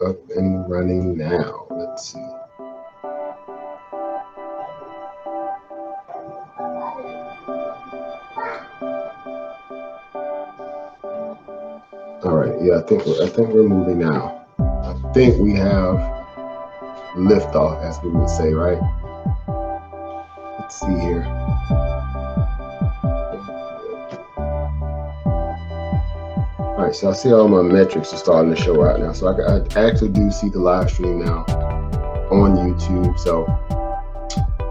up and running now. Let's see. All right, yeah, I think we're moving now. I think we have liftoff, as we would say, right? Let's see here. All right, so I see all my metrics are starting to show out now. So I actually do see the live stream now on YouTube. So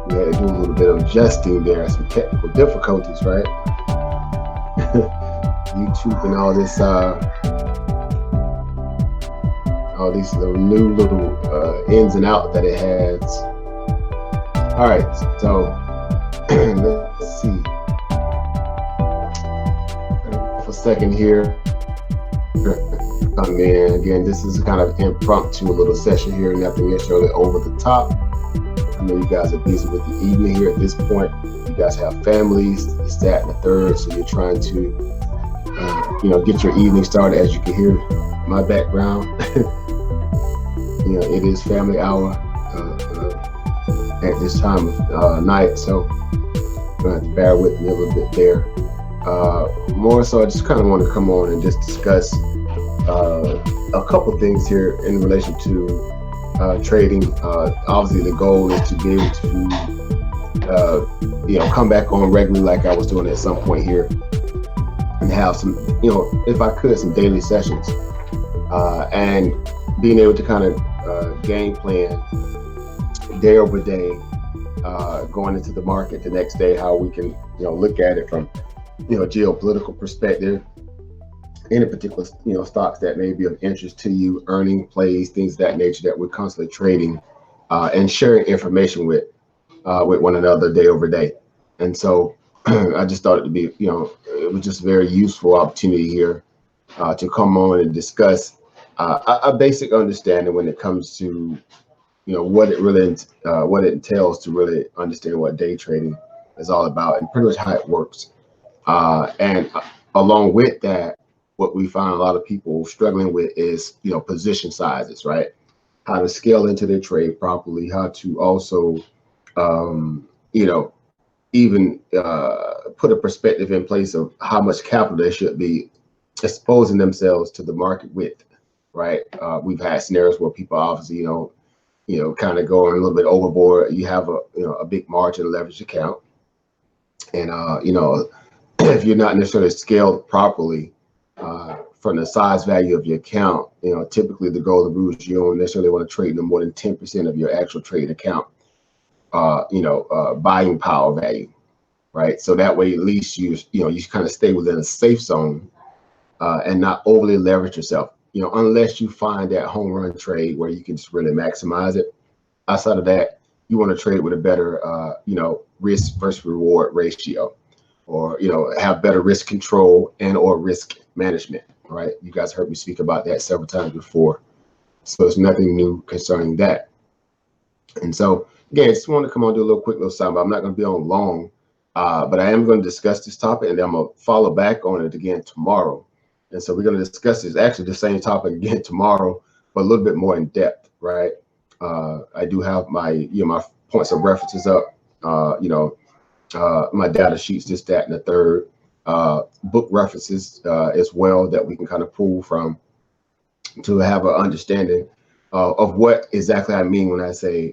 we had to do a little bit of adjusting there, some technical difficulties, right? YouTube and all these little new little ins and out that it has. All right, so let's see. For a second here. And again, this is kind of impromptu little session here, nothing necessarily over the top. I know you guys are busy with the evening here at this point. You guys have families, this, that, and the third, so you're trying to get your evening started. As you can hear my background, it is family hour at this time of night, so you're gonna have to bear with me a little bit there. More so, I just kind of want to come on and just discuss a couple things here in relation to trading. Obviously, the goal is to be able to come back on regularly, like I was doing at some point here, and have some, if I could, some daily sessions, and being able to kind of game plan day over day, going into the market the next day, how we can look at it from geopolitical perspective, any particular stocks that may be of interest to you, earning plays, things of that nature that we're constantly trading and sharing information with one another day over day. And so I just thought it to be, it was just a very useful opportunity here to come on and discuss a basic understanding when it comes to what it entails to really understand what day trading is all about and pretty much how it works. And along with that, what we find a lot of people struggling with is, position sizes, right? How to scale into their trade properly, how to also, even put a perspective in place of how much capital they should be exposing themselves to the market with, right? We've had scenarios where people obviously, kind of going a little bit overboard. You have a big margin leverage account, and if you're not necessarily scaled properly from the size value of your account, typically the golden rule is you don't necessarily want to trade no more than 10% of your actual trade account, buying power value, right? So that way, at least you kind of stay within a safe zone and not overly leverage yourself, unless you find that home run trade where you can just really maximize it. Outside of that, you want to trade with a better, risk versus reward ratio, or have better risk control and or risk management, right? You guys heard me speak about that several times before, so it's nothing new concerning that. And so again, just want to come on, do a quick little sound, but I'm not going to be on long, but I am going to discuss this topic, and then I'm going to follow back on it again tomorrow. And so we're going to discuss this, actually the same topic again tomorrow, but a little bit more in depth, right? I do have my my points of references up, my data sheets, this, that, and the third, book references as well that we can kind of pull from to have an understanding of what exactly I mean when I say,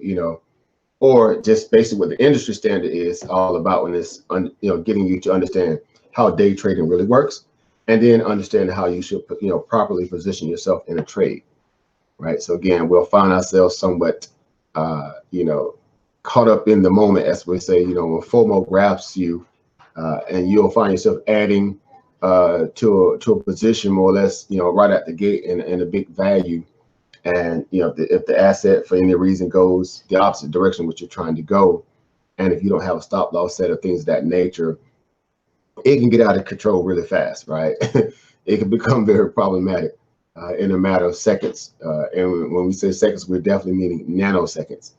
or just basically what the industry standard is all about when it's, getting you to understand how day trading really works, and then understand how you should, properly position yourself in a trade, right? So again, we'll find ourselves somewhat, caught up in the moment, as we say, when FOMO grabs you, and you'll find yourself adding to a position more or less, right at the gate in a big value. And if the asset for any reason goes the opposite direction which you're trying to go, and if you don't have a stop loss set or things of that nature, it can get out of control really fast, right? It can become very problematic in a matter of seconds. And when we say seconds, we're definitely meaning nanoseconds.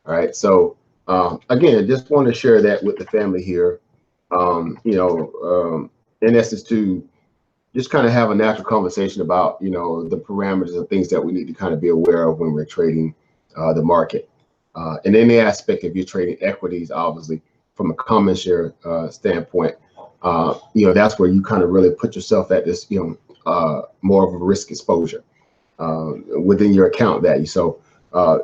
All right. So again, just want to share that with the family here. In essence, to just kind of have a natural conversation about, the parameters and things that we need to kind of be aware of when we're trading the market. And in the aspect if you're trading equities, obviously from a common share standpoint, that's where you kind of really put yourself at this, more of a risk exposure within your account value. So,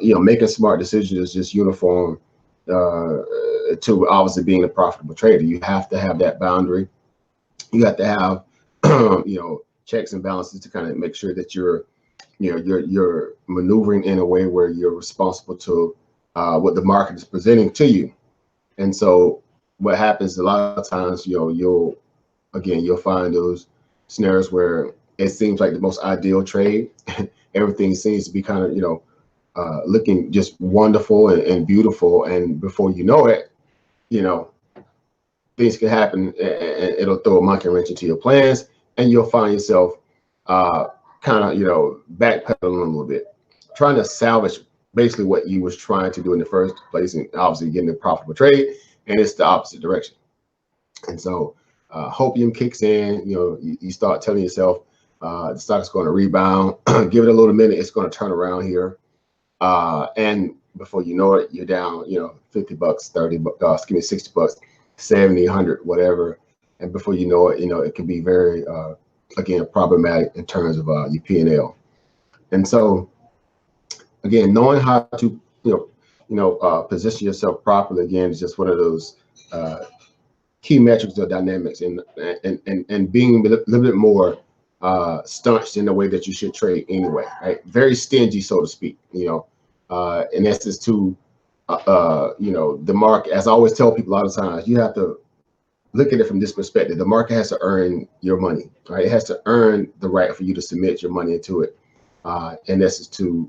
making smart decisions is just uniform to obviously being a profitable trader. You have to have that boundary. You have to have, checks and balances to kind of make sure that you're maneuvering in a way where you're responsible to what the market is presenting to you. And so what happens a lot of times, you'll find those scenarios where it seems like the most ideal trade. Everything seems to be kind of, looking just wonderful and beautiful. And before you know it, things can happen and it'll throw a monkey wrench into your plans, and you'll find yourself kind of, backpedaling a little bit, trying to salvage basically what you was trying to do in the first place, and obviously getting a profitable trade, and it's the opposite direction. And so hopium kicks in. You start telling yourself the stock's going to rebound. Give it a little minute, it's going to turn around here, and before you know it, you're down, $50, 30 bucks, 60 bucks, 70, 100, whatever. And before you know it, it can be very again problematic in terms of your P&L. And so again, knowing how to position yourself properly, again, is just one of those key metrics or dynamics, and being a little bit more staunched in the way that you should trade anyway, right? Very stingy, so to speak, in essence to the market. As I always tell people a lot of times, you have to look at it from this perspective. The market has to earn your money, right? It has to earn the right for you to submit your money into it. And this is to,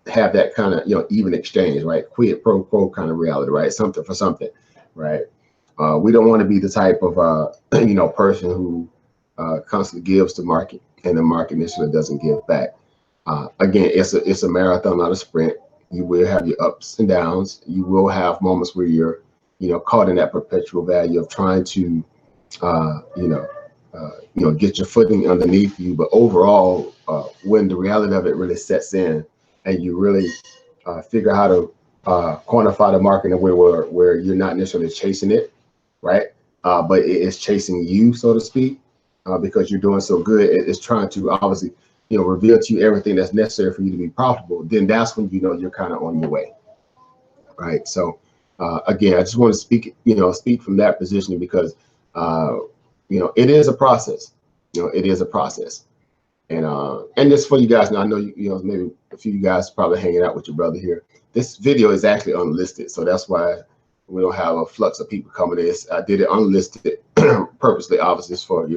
have that kind of, even exchange, right? Quid pro quo kind of reality, right? Something for something, right? We don't want to be the type of, person who constantly gives to market and the market initially doesn't give back. Again, it's a marathon, not a sprint. You will have your ups and downs. You will have moments where you're, caught in that perpetual value of trying to, get your footing underneath you. But overall, when the reality of it really sets in, and you really figure how to quantify the market in a way where you're not necessarily chasing it, right? But it is chasing you, so to speak, because you're doing so good. It's trying to obviously, reveal to you everything that's necessary for you to be profitable. Then that's when you're kind of on your way, right? So again, I just want to speak from that positioning, because it is a process. It is a process. And just for you guys, now I know maybe a few of you guys probably hanging out with your brother here. This video is actually unlisted, so that's why we don't have a flux of people coming in. I did it unlisted purposely, obviously, for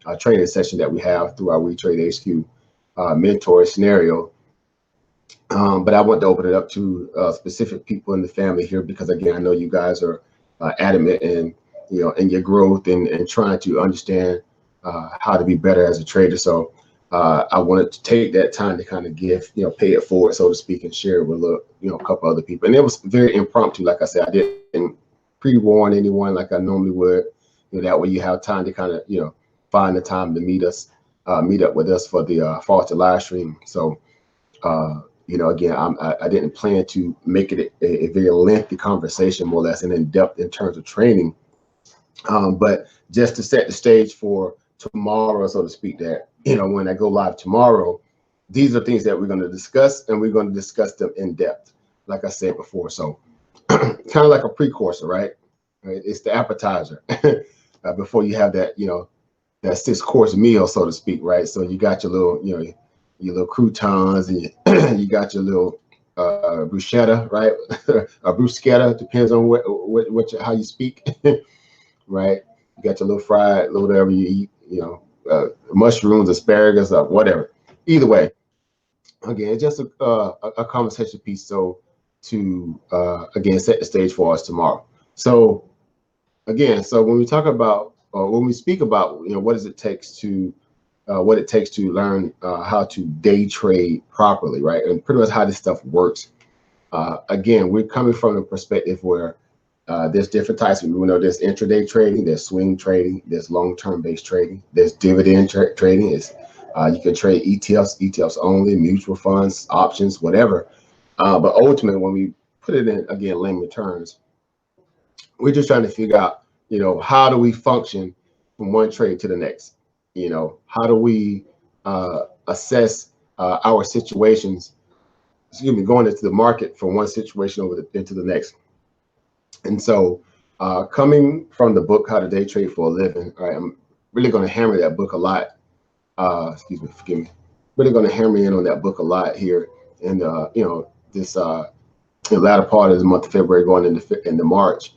a training session that we have through our WeTrade HQ mentor scenario. But I want to open it up to specific people in the family here, because again, I know you guys are adamant in in your growth and trying to understand how to be better as a trader. So I wanted to take that time to kind of give, pay it forward, so to speak, and share it with a couple other people. And it was very impromptu. Like I said, I didn't pre-warn anyone like I normally would. That way you have time to kind of, find the time to meet up with us for the Falter live stream. So, again, I didn't plan to make it a very lengthy conversation, more or less, and in depth in terms of training. But just to set the stage for tomorrow, so to speak, that when I go live tomorrow, these are things that we're going to discuss, and we're going to discuss them in depth, like I said before. So kind of like a precursor, right? It's the appetizer before you have that that 6-course meal, so to speak, right? So you got your little your little croutons, and you got your little bruschetta, right? A bruschetta, depends on how you speak. Right? You got your little fried, little whatever you eat, mushrooms, asparagus, or whatever. Either way, again, it's just a conversation piece. So to again set the stage for us tomorrow. So again, when we talk about, or when we speak about, what it takes to learn how to day trade properly, right? And pretty much how this stuff works. Again, we're coming from a perspective where There's different types. We know there's intraday trading, there's swing trading, there's long-term based trading, there's dividend trading. Is you can trade ETFs only, mutual funds, options, whatever. But ultimately, when we put it in, again, layman terms, we're just trying to figure out, how do we function from one trade to the next? How do we assess our situations, going into the market from one situation into the next? And so coming from the book, How to Day Trade for a Living, all right, I'm really going to hammer that book a lot. Forgive me. Really going to hammer in on that book a lot here in this the latter part of the month of February going into March,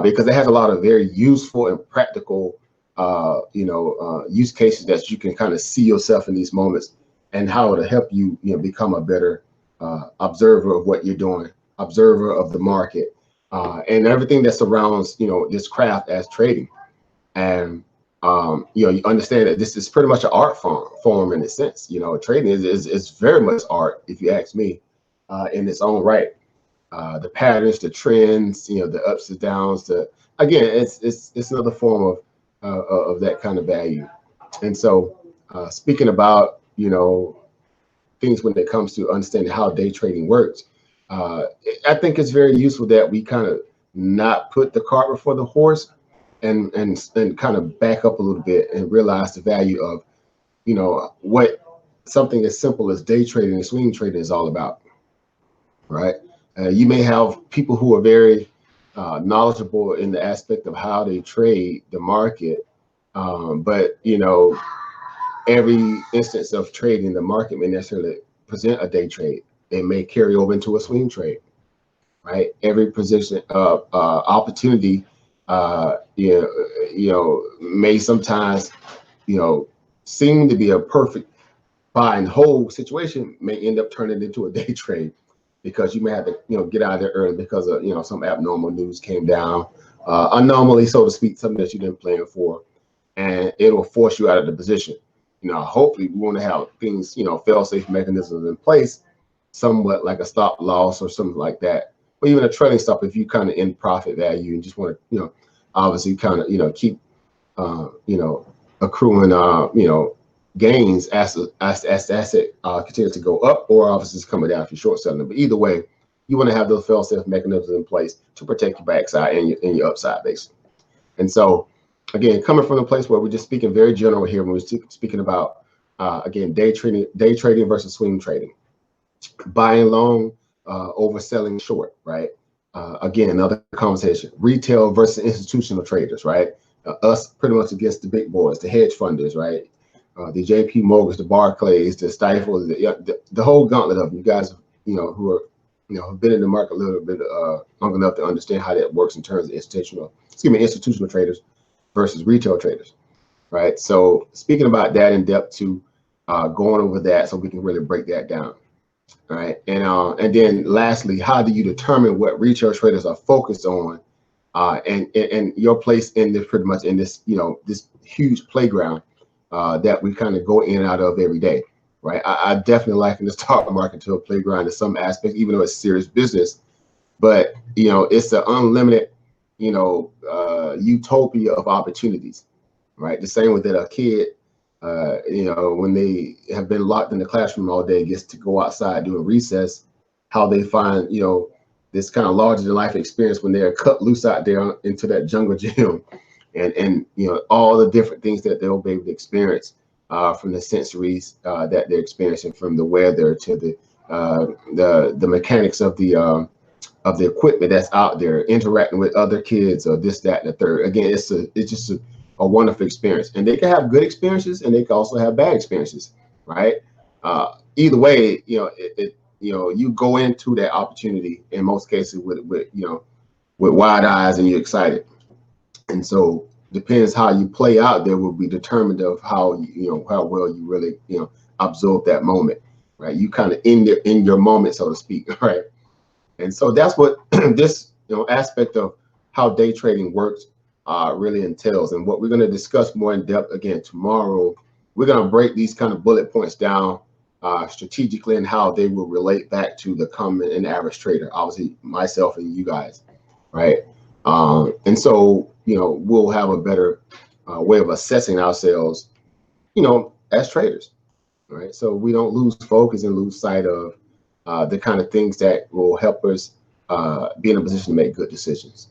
because it has a lot of very useful and practical use cases that you can kind of see yourself in these moments, and how it'll help you, become a better observer of what you're doing, observer of the market, and everything that surrounds this craft as trading. And you understand that this is pretty much an art form in a sense. Trading is very much art, if you ask me, in its own right. The patterns, the trends, the ups and downs. Again, it's another form of that kind of value. And so, speaking about things when it comes to understanding how day trading works, I think it's very useful that we kind of not put the cart before the horse, and kind of back up a little bit and realize the value of what something as simple as day trading and swing trading is all about, right? You may have people who are very knowledgeable in the aspect of how they trade the market, but every instance of trading the market may necessarily present a day trade. It may carry over into a swing trade, right? Every position opportunity may sometimes seem to be a perfect buy and hold situation, may end up turning into a day trade, because you may have to get out of there early because of some abnormal news came down, anomaly, so to speak, something that you didn't plan for, and it'll force you out of the position. Hopefully we want to have things, fail-safe mechanisms in place, somewhat like a stop loss or something like that, or even a trailing stop if you kind of in profit value and just want to obviously kind of keep accruing gains as the asset continues to go up, or obviously it's coming down if you're short selling. But either way, you want to have those fail-safe mechanisms in place to protect your backside and your upside, basically. And so, again, coming from the place where we're just speaking very general here, when we're speaking about again, day trading versus swing trading, buying long, overselling short, right? Again, another conversation. Retail versus institutional traders, right? Us pretty much against the big boys, the hedge funders, right? The JP Morgans, the Barclays, the Stifles, the whole gauntlet of you guys, who are, have been in the market a little bit long enough to understand how that works in terms of institutional traders versus retail traders, right? So speaking about that in depth too, going over that so we can really break that down, right? And then lastly, how do you determine what retail traders are focused on, and your place in this, pretty much in this, this huge playground that we kind of go in and out of every day, right? I definitely liken the stock market to a playground in some aspects, even though it's serious business, but it's an unlimited, utopia of opportunities, right? The same with that a kid, when they have been locked in the classroom all day, gets to go outside during recess, how they find, this kind of larger than life experience when they're cut loose out there into that jungle gym, and all the different things that they'll be able to experience from the sensories that they're experiencing, from the weather to the mechanics of the equipment that's out there, interacting with other kids, or this, that, and the third. Again, it's just a wonderful experience, and they can have good experiences and they can also have bad experiences, right? Either way, you go into that opportunity in most cases with wide eyes, and you're excited. And so depends how you play out there will be determined of how how well you really absorb that moment, right? You kind of in your moment, so to speak, right? And so that's what this aspect of how day trading works really entails, and what we're going to discuss more in depth again tomorrow. We're going to break these kind of bullet points down strategically, and how they will relate back to the common and average trader, obviously myself and you guys, right? And so, we'll have a better way of assessing ourselves, as traders, right? So we don't lose focus and lose sight of the kind of things that will help us be in a position to make good decisions.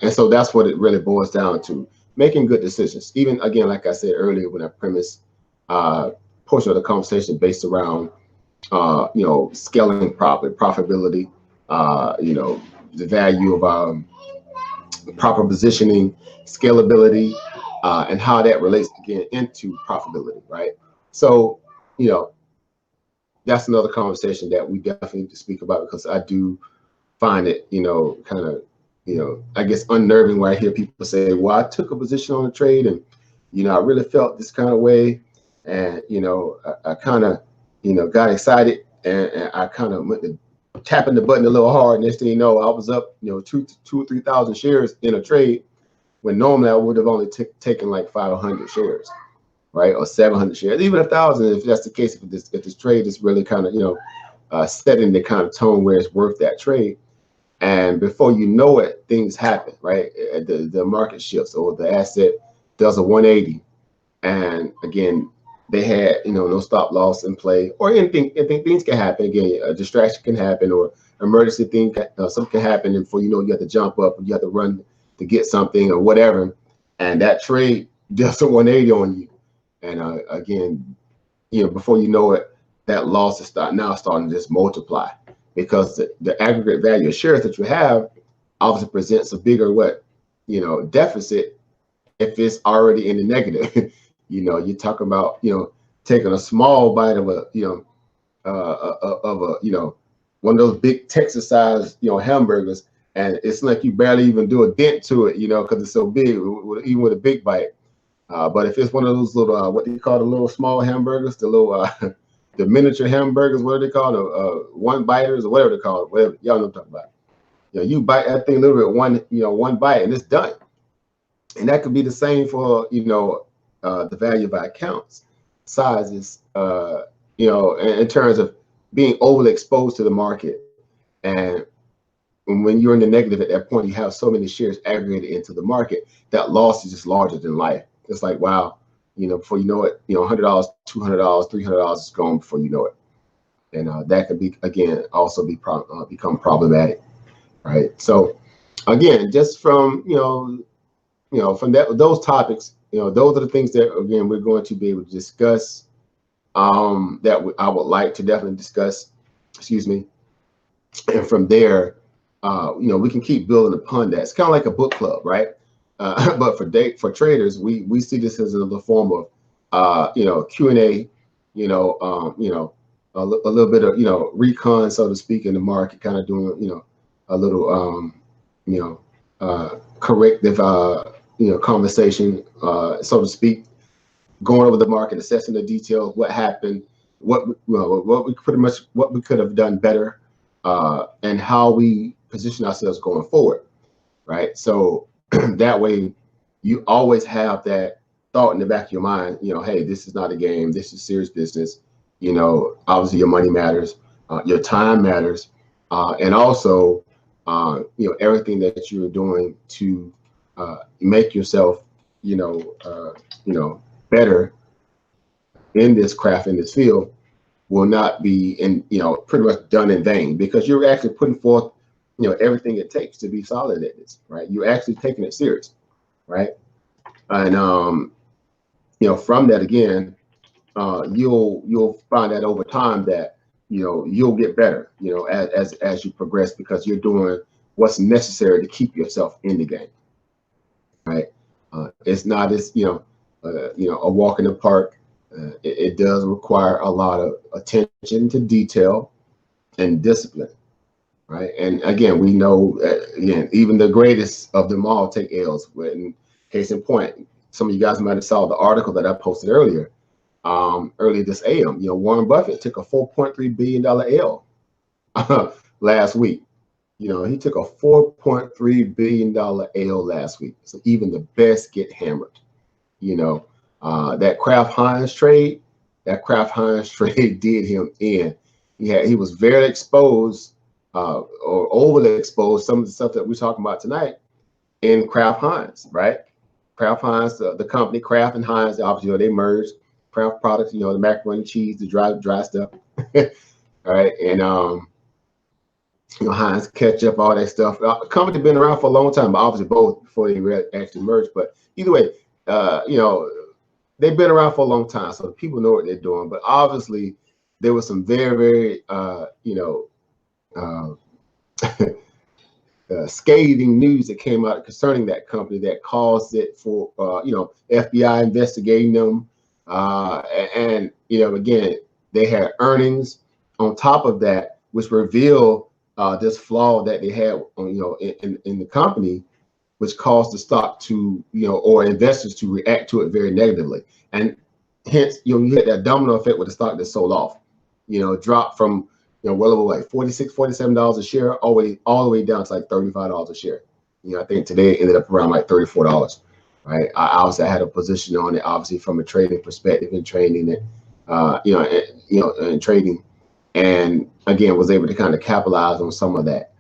And so that's what it really boils down to, making good decisions. Even again, like I said earlier, when I premised portion of the conversation based around, scaling profitability, the value of proper positioning, scalability, and how that relates again into profitability, right? So, you know, that's another conversation that we definitely need to speak about, because I do find it, kind of, I guess unnerving when I hear people say, well, I took a position on a trade and, I really felt this kind of way. And, I kind of, got excited, and I kind of went to tapping the button a little hard. Next thing you know, I was up, two or 3,000 shares in a trade when normally I would have only taken like 500 shares, right? Or 700 shares, even 1,000, if that's the case, if this trade is really kind of, setting the kind of tone where it's worth that trade. And before you know it, things happen, right? The market shifts, or the asset does a 180. And again, they had, no stop loss in play, or anything things can happen. Again, a distraction can happen, or emergency thing, something can happen. And before you know, you have to jump up, you have to run to get something or whatever. And that trade does a 180 on you. And again, before you know it, that loss is starting to just multiply, because the aggregate value of shares that you have obviously presents a bigger deficit if it's already in the negative. You're talking about taking a small bite of one of those big Texas sized hamburgers, and it's like you barely even do a dent to it, because it's so big, even with a big bite. But if it's one of those little what do you call the little small hamburgers, the little the miniature hamburgers, what are they called? One biters, or whatever they call it, whatever. Y'all know what I'm talking about. You bite that thing a little bit, one bite, and it's done. And that could be the same for, the value of our accounts sizes, in terms of being overly exposed to the market. And when you're in the negative at that point, you have so many shares aggregated into the market, that loss is just larger than life. It's like, wow, before you know it, $100, $200, $300 is gone before you know it. And that could be, again, also become problematic, right? So again, just from, from those topics, those are the things that, again, we're going to be able to discuss, that I would like to definitely discuss, excuse me. And from there, we can keep building upon that. It's kind of like a book club, right? But for traders, we see this as another form of, Q&A, a little bit of, recon, so to speak, in the market, kind of doing, a little, corrective, conversation, so to speak, going over the market, assessing the details, what happened, what we could have done better, and how we position ourselves going forward, right? So that way, you always have that thought in the back of your mind, hey, this is not a game, this is serious business. Obviously your money matters, your time matters, and also, everything that you're doing to make yourself, better in this craft, in this field, will not be pretty much done in vain, because you're actually putting forth, everything it takes to be solid at this, right? You're actually taking it serious, right? And from that, again, you'll find that over time that you'll get better, as you progress, because you're doing what's necessary to keep yourself in the game, right? It's not as a walk in the park. It does require a lot of attention to detail and discipline, right? And again, we know, again, even the greatest of them all take L's. In case in point, some of you guys might have saw the article that I posted earlier this AM. Warren Buffett took a $4.3 billion L last week. He took a $4.3 billion L last week. So even the best get hammered. That Kraft Heinz trade did him in. He was very exposed, or overly exposed. Some of the stuff that we're talking about tonight, in Kraft Heinz, right? Kraft Heinz, the company, Kraft and Heinz, obviously, they merged. Kraft products, the macaroni, cheese, the dry stuff, all right? And Heinz ketchup, all that stuff. Company been around for a long time, but obviously both before they actually merged. But either way, they've been around for a long time, so people know what they're doing. But obviously, there was some very, scathing news that came out concerning that company that caused it for, FBI investigating them. And again, they had earnings on top of that, which reveal this flaw that they had, in the company, which caused the stock to, or investors to react to it very negatively. And hence, you had that domino effect with the stock that sold off, dropped from, well over like $46, $47 a share, all the way down to like $35 a share. I think today it ended up around like $34. Right. I had a position on it, obviously from a trading perspective and trading it, and trading, and again was able to kind of capitalize on some of that.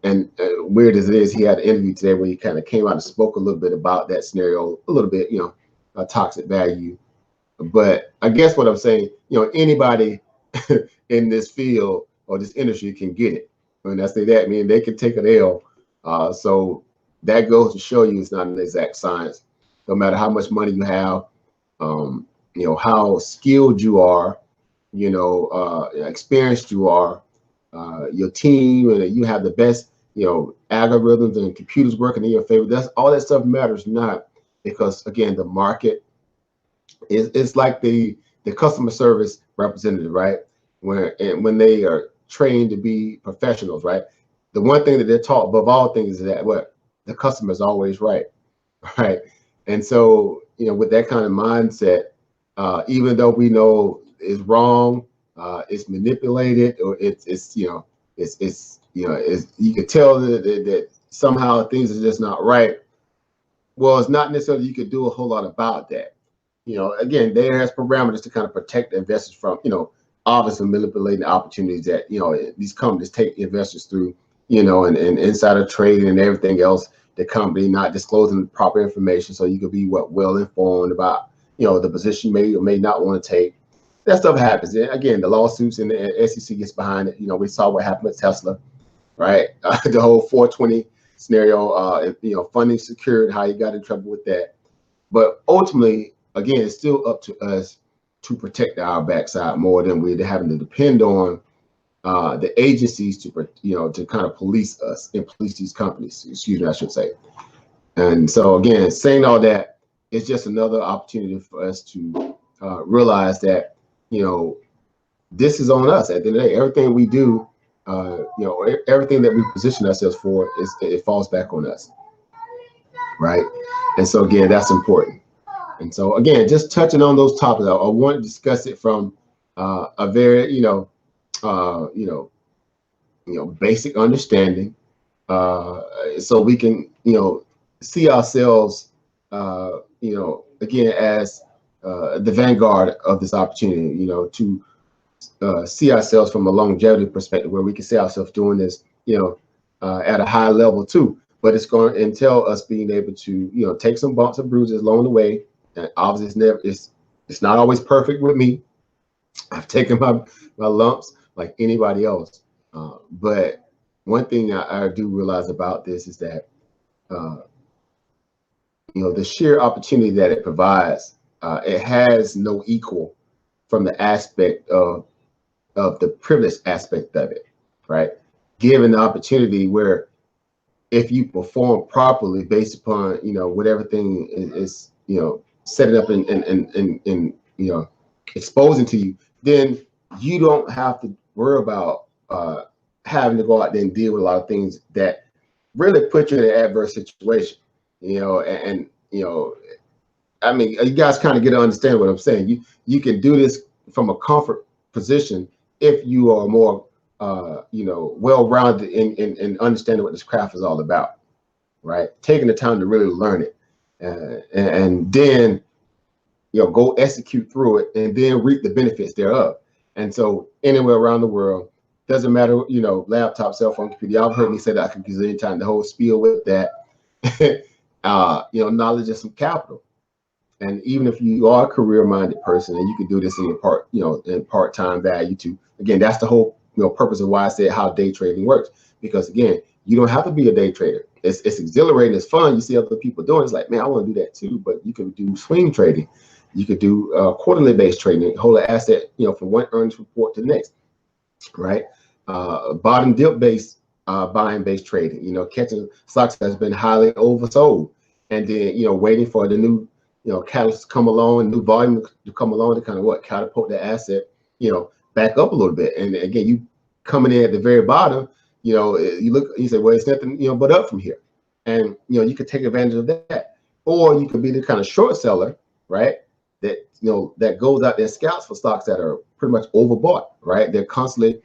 And weird as it is, he had an interview today where he kind of came out and spoke a little bit about that scenario, a little bit, toxic value. But I guess what I'm saying, anybody in this field or this industry can get it. When I say that, I mean they can take an L. So that goes to show you it's not an exact science. No matter how much money you have, how skilled you are, experienced you are, your team, and you have the best, algorithms and computers working in your favor. That's all that stuff matters not, because again, the market is like the customer service representative, right? When they are trained to be professionals, right? The one thing that they're taught above all things is that the customer is always right, right? And so, with that kind of mindset, even though we know it's wrong, it's manipulated, or it's you can tell that somehow things are just not right. Well, it's not necessarily you could do a whole lot about that. Again, there has parameters to kind of protect the investors from, obviously manipulating opportunities that, these companies take investors through, and insider trading and everything else, the company not disclosing the proper information so you could be well informed about, the position you may or may not want to take. That stuff happens. And again, the lawsuits and the SEC gets behind it. We saw what happened with Tesla, right? The whole 420 scenario, funding secured, how you got in trouble with that. But ultimately, again, it's still up to us to protect our backside more than we're having to depend on the agencies to kind of police us and police these companies. Excuse me, I should say. And so again, saying all that, it's just another opportunity for us to realize that this is on us. At the end of the day, everything we do, everything that we position ourselves for, it falls back on us, right? And so again, that's important. And so again, just touching on those topics, I want to discuss it from a very, basic understanding, so we can, see ourselves, again, as the vanguard of this opportunity, to see ourselves from a longevity perspective, where we can see ourselves doing this, at a high level too. But it's going to entail us being able to, take some bumps and bruises along the way. And obviously, it's not always perfect with me. I've taken my lumps like anybody else. But one thing I do realize about this is that, the sheer opportunity that it provides, it has no equal from the aspect of the privilege aspect of it, right? Given the opportunity where if you perform properly based upon, what everything is setting up and exposing to you, then you don't have to worry about having to go out there and deal with a lot of things that really put you in an adverse situation. I mean, you guys kind of get to understand what I'm saying. You can do this from a comfort position if you are more well-rounded in understanding what this craft is all about, right? Taking the time to really learn it, and then go execute through it, and then reap the benefits thereof. And so anywhere around the world, doesn't matter, laptop, cell phone, computer. Y'all heard me say that I can use anytime, the whole spiel with that. knowledge and some capital. And even if you are a career-minded person, and you can do this in in part-time value too. Again, that's the whole purpose of why I said how day trading works. Because again, you don't have to be a day trader. It's exhilarating, it's fun. You see other people doing it. It's like, man, I want to do that too. But you can do swing trading. You could do quarterly based trading, hold an asset, from one earnings report to the next, right? Bottom dip based buying based trading, catching stocks that's been highly oversold, and then waiting for the new catalyst to come along, new volume to come along to kind of catapult the asset back up a little bit. And again, you coming in at the very bottom, you look, you say, well, it's nothing but up from here, and you could take advantage of that. Or you could be the kind of short seller, right, that that goes out there and scouts for stocks that are pretty much overbought, right? They're constantly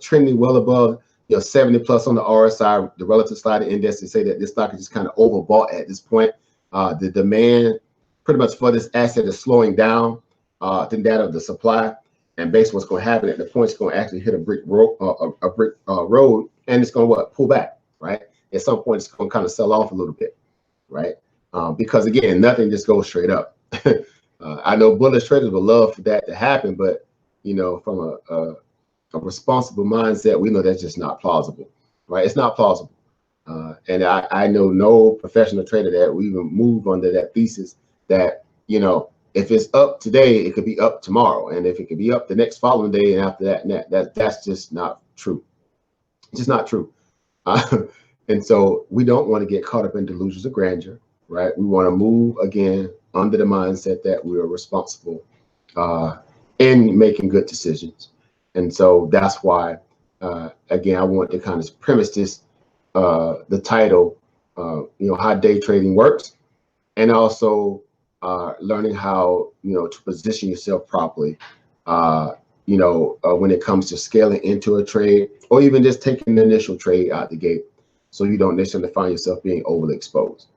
trending well above 70 plus on the RSI, the relative sliding index, to say that this stock is just kind of overbought at this point. The demand pretty much for this asset is slowing down than that of the supply, and based on what's going to happen at the point, it's going to actually hit a brick road, and it's going to pull back, right? At some point, it's going to kind of sell off a little bit, right? Because again, nothing just goes straight up. I know bullish traders would love for that to happen, but from a responsible mindset, we know that's just not plausible, right? It's not plausible. And I know no professional trader that will even move under that thesis that, if it's up today, it could be up tomorrow. And if it could be up the next following day and after that, that's just not true. It's just not true. And so we don't want to get caught up in delusions of grandeur, right? We want to move again under the mindset that we are responsible in making good decisions. And so that's why, again, I want to kind of premise this, the title, how day trading works, and also learning how, to position yourself properly, when it comes to scaling into a trade, or even just taking the initial trade out the gate, so you don't necessarily find yourself being overly exposed.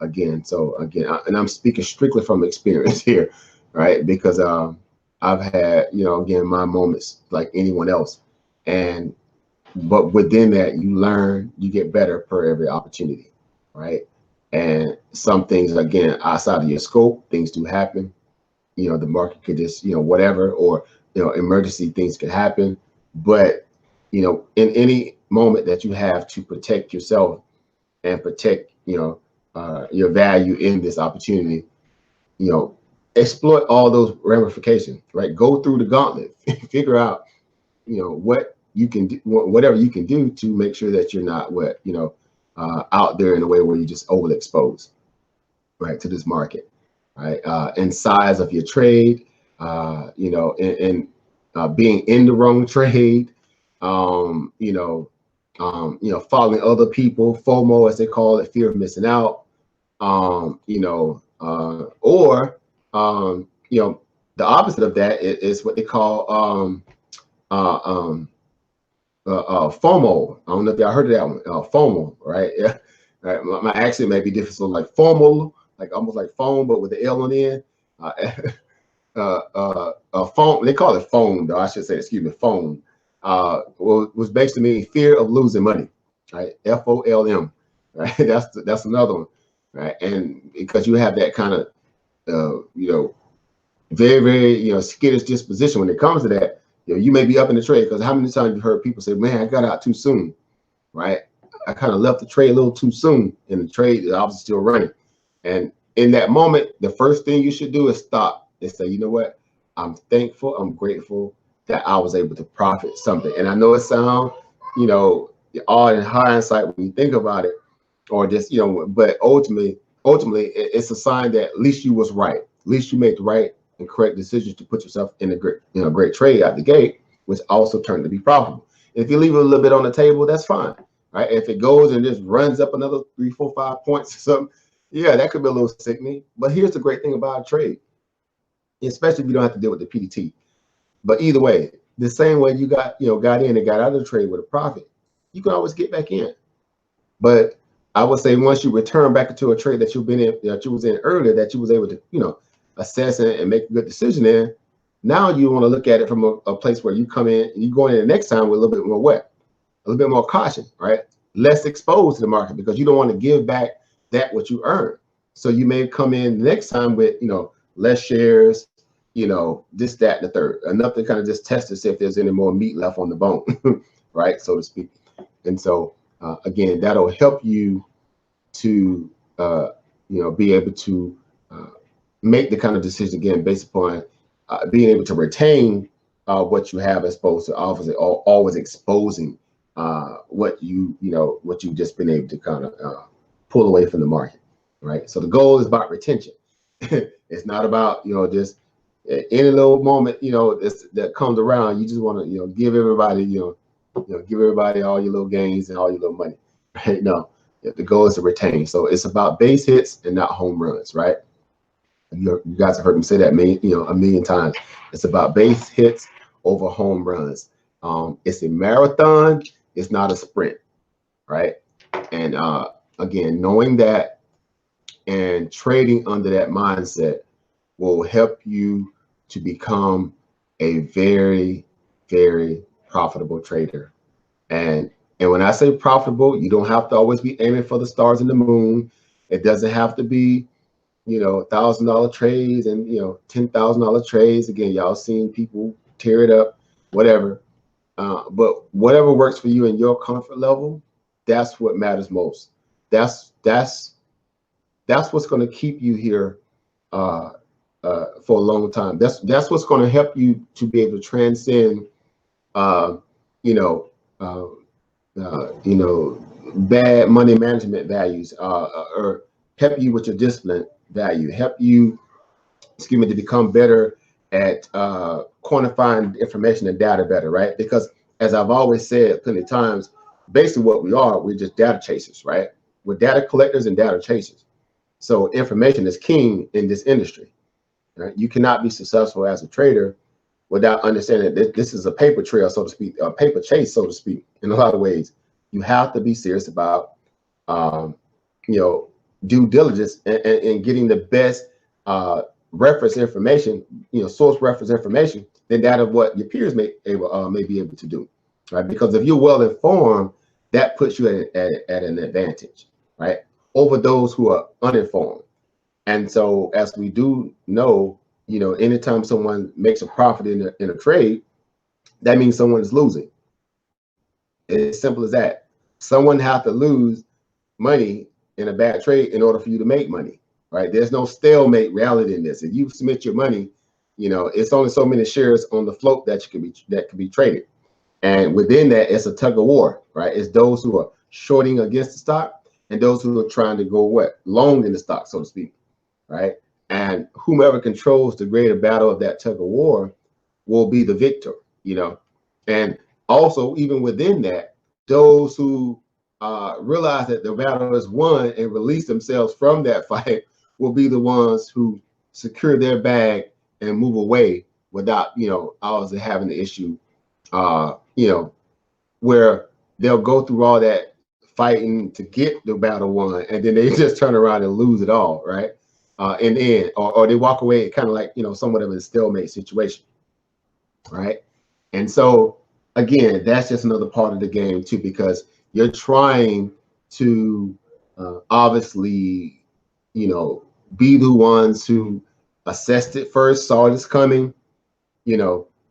Again, and I'm speaking strictly from experience here, right? Because I've had, again, my moments like anyone else, but within that, you learn, you get better per every opportunity, right? And some things, again, outside of your scope, things do happen. The market could just, whatever, or emergency things could happen. But in any moment that you have to protect yourself and protect, your value in this opportunity, exploit all those ramifications, right? Go through the gauntlet, figure out, what you can do, whatever you can do to make sure that you're not out there in a way where you're just overexposed, right, to this market, right? And size of your trade, and being in the wrong trade, following other people, FOMO as they call it, fear of missing out, or the opposite of that is what they call FOMO. I don't know if y'all heard of that one. FOMO, right? Yeah. Right. My accent may be different, so like FOMO, like almost like foam, but with the L on the end. Foam. They call it foam, though. I should say, excuse me, foam. Was basically meaning fear of losing money, right? FOLM, right? That's another one, right? And because you have that kind of, very, very, skittish disposition when it comes to that. You may be up in the trade, because how many times you've heard people say, man, I got out too soon, right? I kind of left the trade a little too soon, and the trade is obviously still running. And in that moment, the first thing you should do is stop and say, you know what? I'm thankful, I'm grateful that I was able to profit something. And I know it sounds, all in hindsight when you think about it, or just, but ultimately, it's a sign that at least you was right. At least you made the right and correct decisions to put yourself in a great trade out the gate, which also turned to be profitable. If you leave it a little bit on the table, that's fine, right? If it goes and just runs up another 3, 4, 5 points or something, yeah, that could be a little sickening. But here's the great thing about a trade, especially if you don't have to deal with the PDT. But either way, the same way you got in and got out of the trade with a profit, you can always get back in. But I would say once you return back into a trade that you was in earlier, that you was able to, assess it and make a good decision in, now you want to look at it from a place where you come in, you go in the next time with a little bit more a little bit more caution, right? less exposed to the market because you don't want to give back that what you earn. So you may come in next time with, less shares, this, that, and the third, enough to kind of just test to see if there's any more meat left on the bone, right, so to speak. And so again, that'll help you to be able to make the kind of decision again based upon being able to retain what you have, as opposed to obviously always exposing what you've just been able to kind of pull away from the market, right? So the goal is about retention. It's not about just any little moment that comes around. You just want to give everybody give everybody all your little gains and all your little money, right? No, the goal is to retain. So it's about base hits and not home runs, right? You guys have heard me say that a million times. It's about base hits over home runs. It's a marathon. It's not a sprint, right? And again, knowing that and trading under that mindset will help you to become a very, very profitable trader. And when I say profitable, you don't have to always be aiming for the stars and the moon. It doesn't have to be $1,000 trades and $10,000 trades. Again, y'all seen people tear it up, whatever. But whatever works for you and your comfort level, that's what matters most. That's what's going to keep you here for a long time. That's what's going to help you to be able to transcend bad money management values, or help you with your discipline value, help you, to become better at quantifying information and data better, right? Because as I've always said plenty of times, basically what we are, we're just data chasers, right? We're data collectors and data chasers. So information is king in this industry, right? You cannot be successful as a trader without understanding that this is a paper trail, so to speak, a paper chase, so to speak, in a lot of ways. You have to be serious about, due diligence and getting the best reference information, source reference information than that of what your peers may be able to do, right? Because if you're well informed, that puts you at an advantage, right, over those who are uninformed. And so, as we do know, anytime someone makes a profit in a trade, that means someone is losing. It's simple as that. Someone has to lose money in a bad trade in order for you to make money, right? There's no stalemate reality in this. If you submit your money, it's only so many shares on the float that can be traded, and within that, it's a tug of war, right? It's those who are shorting against the stock and those who are trying to go long in the stock, so to speak, right? And whomever controls the greater battle of that tug of war will be the victor, and also even within that, those who realize that the battle is won and release themselves from that fight will be the ones who secure their bag and move away without, always having the issue, where they'll go through all that fighting to get the battle won, and then they just turn around and lose it all, right? In the end, or they walk away kind of like, somewhat of a stalemate situation, right? And so again, that's just another part of the game too, because you're trying to obviously, be the ones who assessed it first, saw this coming,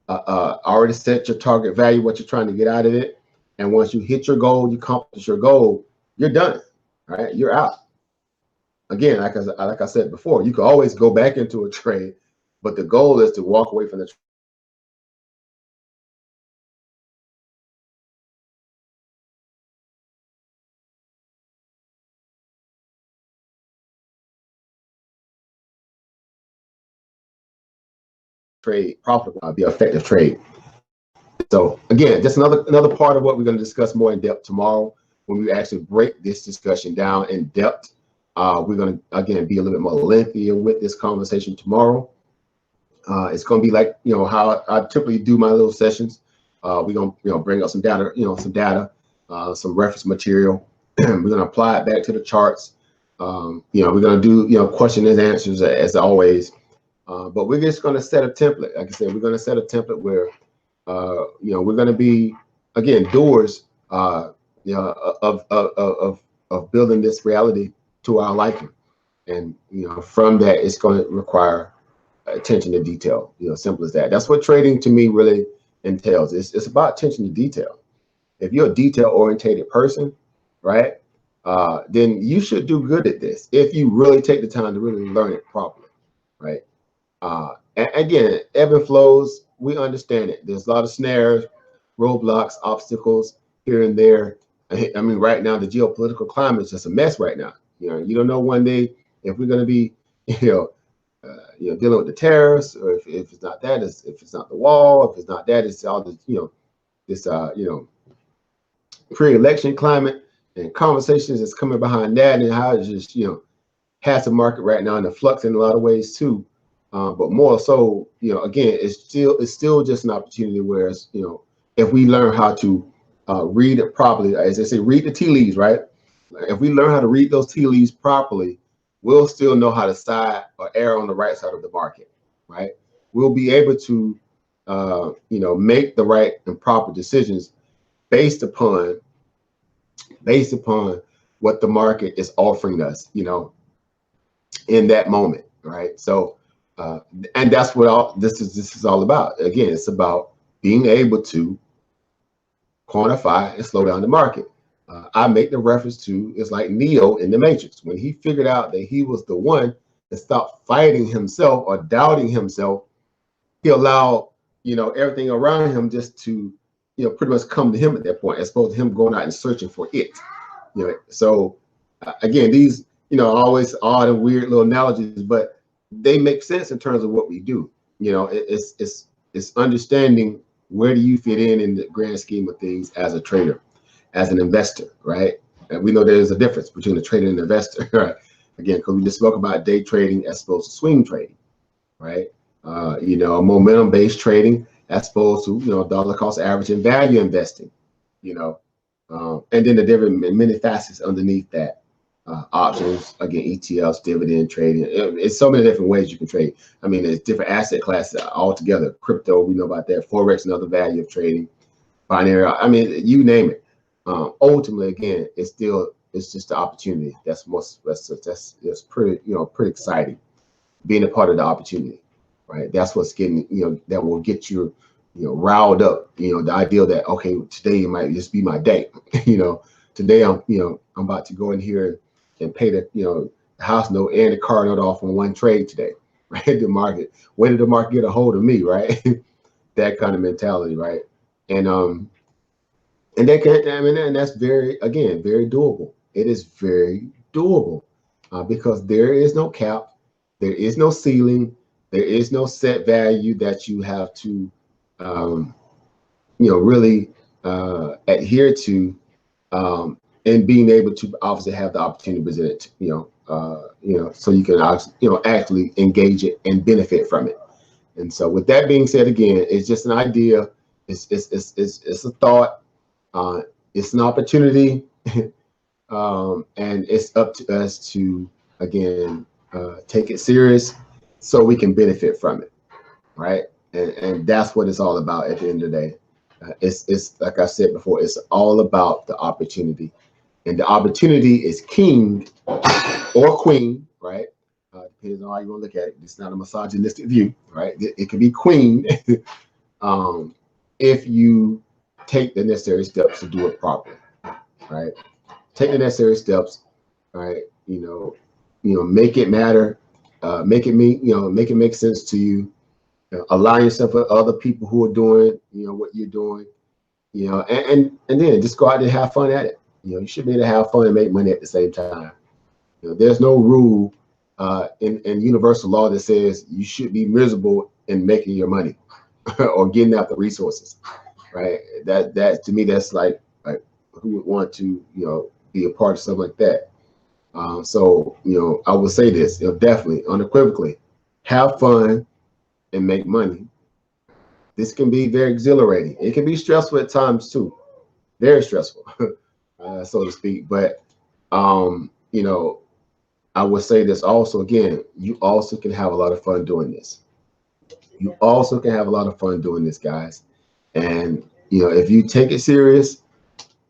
already set your target value, what you're trying to get out of it. And once you hit your goal, you accomplish your goal, you're done, right? You're out. Again, like I said before, you can always go back into a trade, but the goal is to walk away from the trade profitable, be an effective trade. So again, just another part of what we're going to discuss more in depth tomorrow when we actually break this discussion down in depth. We're going to again be a little bit more lengthier with this conversation tomorrow. It's going to be like how I typically do my little sessions. We're going to bring up some data, some reference material. We're going to apply it back to the charts. We're going to do question and answers as always. But we're just going to set a template. Like I said, we're going to set a template where we're going to be, again, doers you know, of building this reality to our liking. And you know, from that, it's going to require attention to detail. You know, simple as that. That's what trading to me really entails. It's about attention to detail. If you're a detail orientated person, right, then you should do good at this if you really take the time to really learn it properly, right? And again, ebb and flows, we understand it. There's a lot of snares, roadblocks, obstacles here and there. I mean, right now the geopolitical climate is just a mess right now. You know, you don't know one day if we're going to be, dealing with the tariffs, or if it's not that, if it's not the wall, if it's not that, it's all this, this, pre-election climate and conversations that's coming behind that, and how it just, has the market right now in a flux in a lot of ways too. But more so, again, it's still just an opportunity. Whereas, if we learn how to read it properly, as they say, read the tea leaves, right? If we learn how to read those tea leaves properly, we'll still know how to side or err on the right side of the market, right? We'll be able to, make the right and proper decisions based upon what the market is offering us, in that moment, right? So, and that's what all this is all about. Again, it's about being able to quantify and slow down the market. I make the reference to, it's like Neo in the Matrix. When he figured out that he was the one to stop fighting himself or doubting himself, he allowed, everything around him just to, pretty much come to him at that point, as opposed to him going out and searching for it. So again, these, always odd and weird little analogies, but they make sense in terms of what we do. It's understanding where do you fit in the grand scheme of things as a trader, as an investor, right? And we know there's a difference between a trader and an investor, right? Again, because we just spoke about day trading as opposed to swing trading, right? Momentum-based trading as opposed to, dollar cost average and value investing, and then the different many facets underneath that. Options, again, ETFs, dividend trading. It's so many different ways you can trade. I mean, there's different asset classes altogether. Crypto, we know about that. Forex, another value of trading. Binary, I mean, you name it. Ultimately, again, it's just the opportunity. That's pretty, pretty exciting. Being a part of the opportunity, right? That's what's getting, that will get you, riled up. The idea that, okay, today might just be my day. Today I'm about to go in here and pay the house note and the car note off on one trade today, right? The market, when did the market get a hold of me, right? That kind of mentality, right? And that can, and that's very doable. It is very doable because there is no cap, there is no ceiling, there is no set value that you have to, really adhere to. And being able to obviously have the opportunity to present it, so you can actually engage it and benefit from it. And so, with that being said, again, it's just an idea. It's a thought. It's an opportunity, and it's up to us to again take it serious so we can benefit from it, right? And that's what it's all about at the end of the day. It's like I said before, it's all about the opportunity. And the opportunity is king or queen, right? Depends on how you want to look at it. It's not a misogynistic view, right? It could be queen if you take the necessary steps to do it properly, right? Take the necessary steps, right? Make it matter, make it make sense to you. Align yourself with other people who are doing, what you're doing, and then just go out there and have fun at it. You should be able to have fun and make money at the same time. There's no rule in universal law that says you should be miserable in making your money or getting out the resources, right? That to me, that's like who would want to, be a part of something like that? So, I would say this, definitely, unequivocally, have fun and make money. This can be very exhilarating. It can be stressful at times too, very stressful, so to speak. But I would say this also again. You also can have a lot of fun doing this. You also can have a lot of fun doing this, guys. And if you take it serious,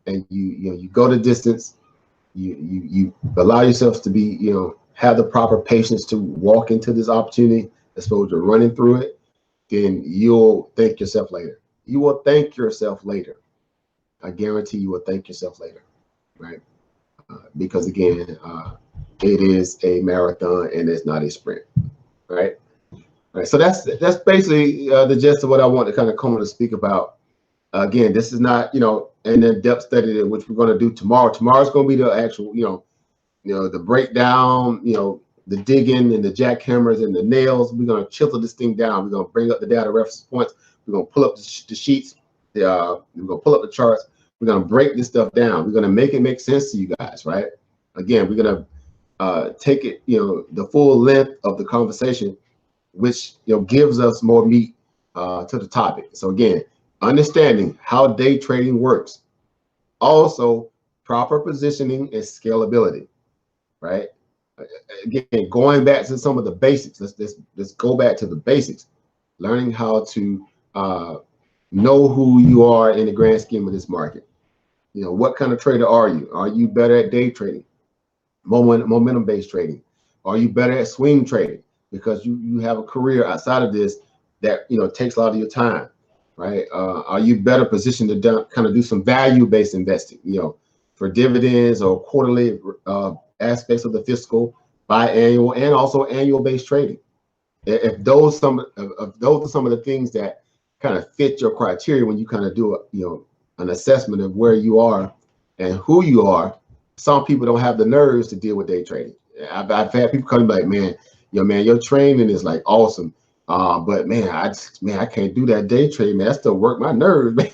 and you go the distance. You allow yourself to be, have the proper patience to walk into this opportunity as opposed to running through it. Then you'll thank yourself later. You will thank yourself later. I guarantee you will thank yourself later, right? Because again, it is a marathon and it's not a sprint, right? Right. So that's basically the gist of what I want to kind of come on to speak about. Again, this is not, an in-depth study which we're going to do tomorrow. Tomorrow's going to be the actual, the breakdown, the digging and the jackhammers and the nails. We're going to chisel this thing down. We're going to bring up the data reference points. We're going to pull up the sheets. We're going to pull up the charts. We're going to break this stuff down. We're going to make it make sense to you guys, right? Again, we're going to take it, the full length of the conversation, which gives us more meat to the topic. So again, understanding how day trading works, also proper positioning and scalability, right? Again, going back to some of the basics. Let's go back to the basics. Learning how to know who you are in the grand scheme of this market. What kind of trader are you? Are you better at day trading, momentum-based trading? Are you better at swing trading because you have a career outside of this that takes a lot of your time, right? Are you better positioned to kind of do some value-based investing, for dividends or quarterly aspects of the fiscal, biannual, and also annual-based trading? If those are some of the things that kind of fit your criteria when you kind of do an assessment of where you are and who you are. Some people don't have the nerves to deal with day trading. I've had people come like, man, your training is like awesome, but man, I can't do that day trade, man. That still work my nerves, man.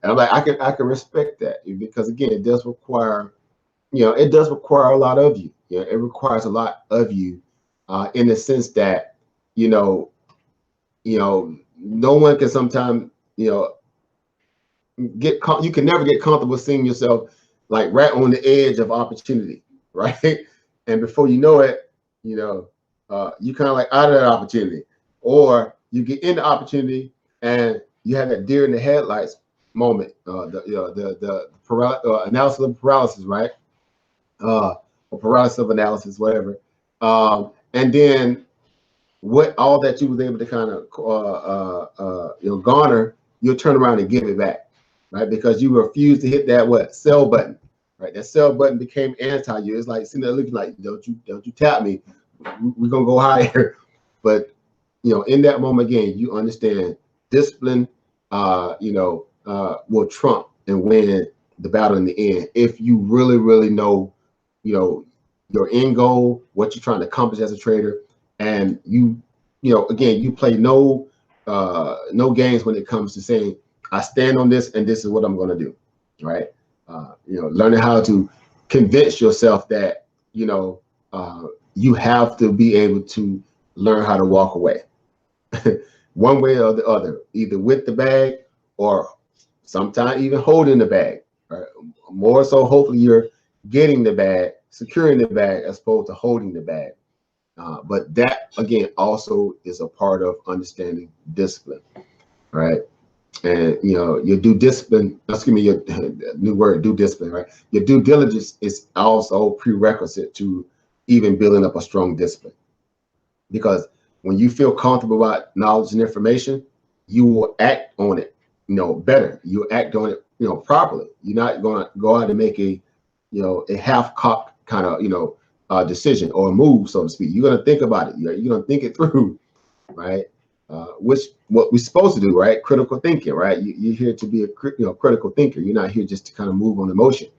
And I'm like, I can respect that, because again, it does require, a lot of you. It requires a lot of you, in the sense that, no one can sometimes, you can never get comfortable seeing yourself like right on the edge of opportunity, right? And before you know it, you kind of like out of that opportunity, or you get into opportunity and you have that deer in the headlights moment, the analysis of paralysis, right? Or paralysis of analysis, whatever. And then what all that you was able to kind of garner, you'll turn around and give it back, right? Because you refuse to hit that sell button, right? That sell button became anti you. It's like sitting there looking like, don't you tap me, we're gonna go higher. But in that moment, again, you understand discipline will trump and win the battle in the end if you really, really know your end goal, what you're trying to accomplish as a trader. And again, you play no games when it comes to saying, I stand on this and this is what I'm going to do, right? Learning how to convince yourself that, you have to be able to learn how to walk away one way or the other, either with the bag or sometimes even holding the bag, right? More so, hopefully you're getting the bag, securing the bag as opposed to holding the bag. But that, again, also is a part of understanding discipline, right? And, your due discipline, excuse me, your new word, due discipline, right? Your due diligence is also prerequisite to even building up a strong discipline. Because when you feel comfortable about knowledge and information, you will act on it, better. You'll act on it, properly. You're not going to go out and make a half-cocked kind of, decision or a move, so to speak. You're going to think about it. You're going to think it through, right? Which what we're supposed to do, right? Critical thinking, right? You're here to be a critical thinker. You're not here just to kind of move on emotion,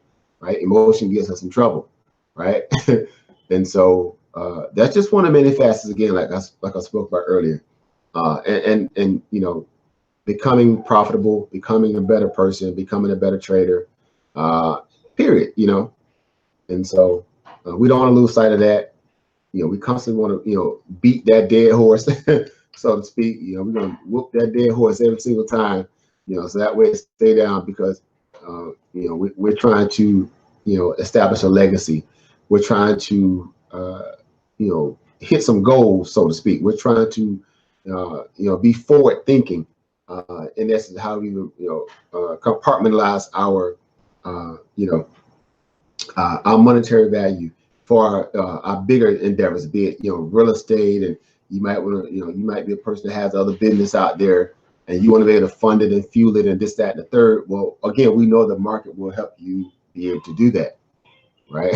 right? Emotion gets us in trouble, right? And so that's just one of many facets, again, like I spoke about earlier, and becoming profitable, becoming a better person, becoming a better trader, period. And so we don't want to lose sight of that. We constantly want to beat that dead horse, so to speak. We're gonna whoop that dead horse every single time, so that way it stay down, because we're trying to establish a legacy. We're trying to hit some goals, so to speak. We're trying to be forward thinking, and that's how we compartmentalize our you know, our monetary value for our bigger endeavors, be it, you know, real estate, and you might want to, you know, you might be a person that has other business out there and you want to be able to fund it and fuel it and this, that, and the third. Well, again, we know the market will help you be able to do that, right?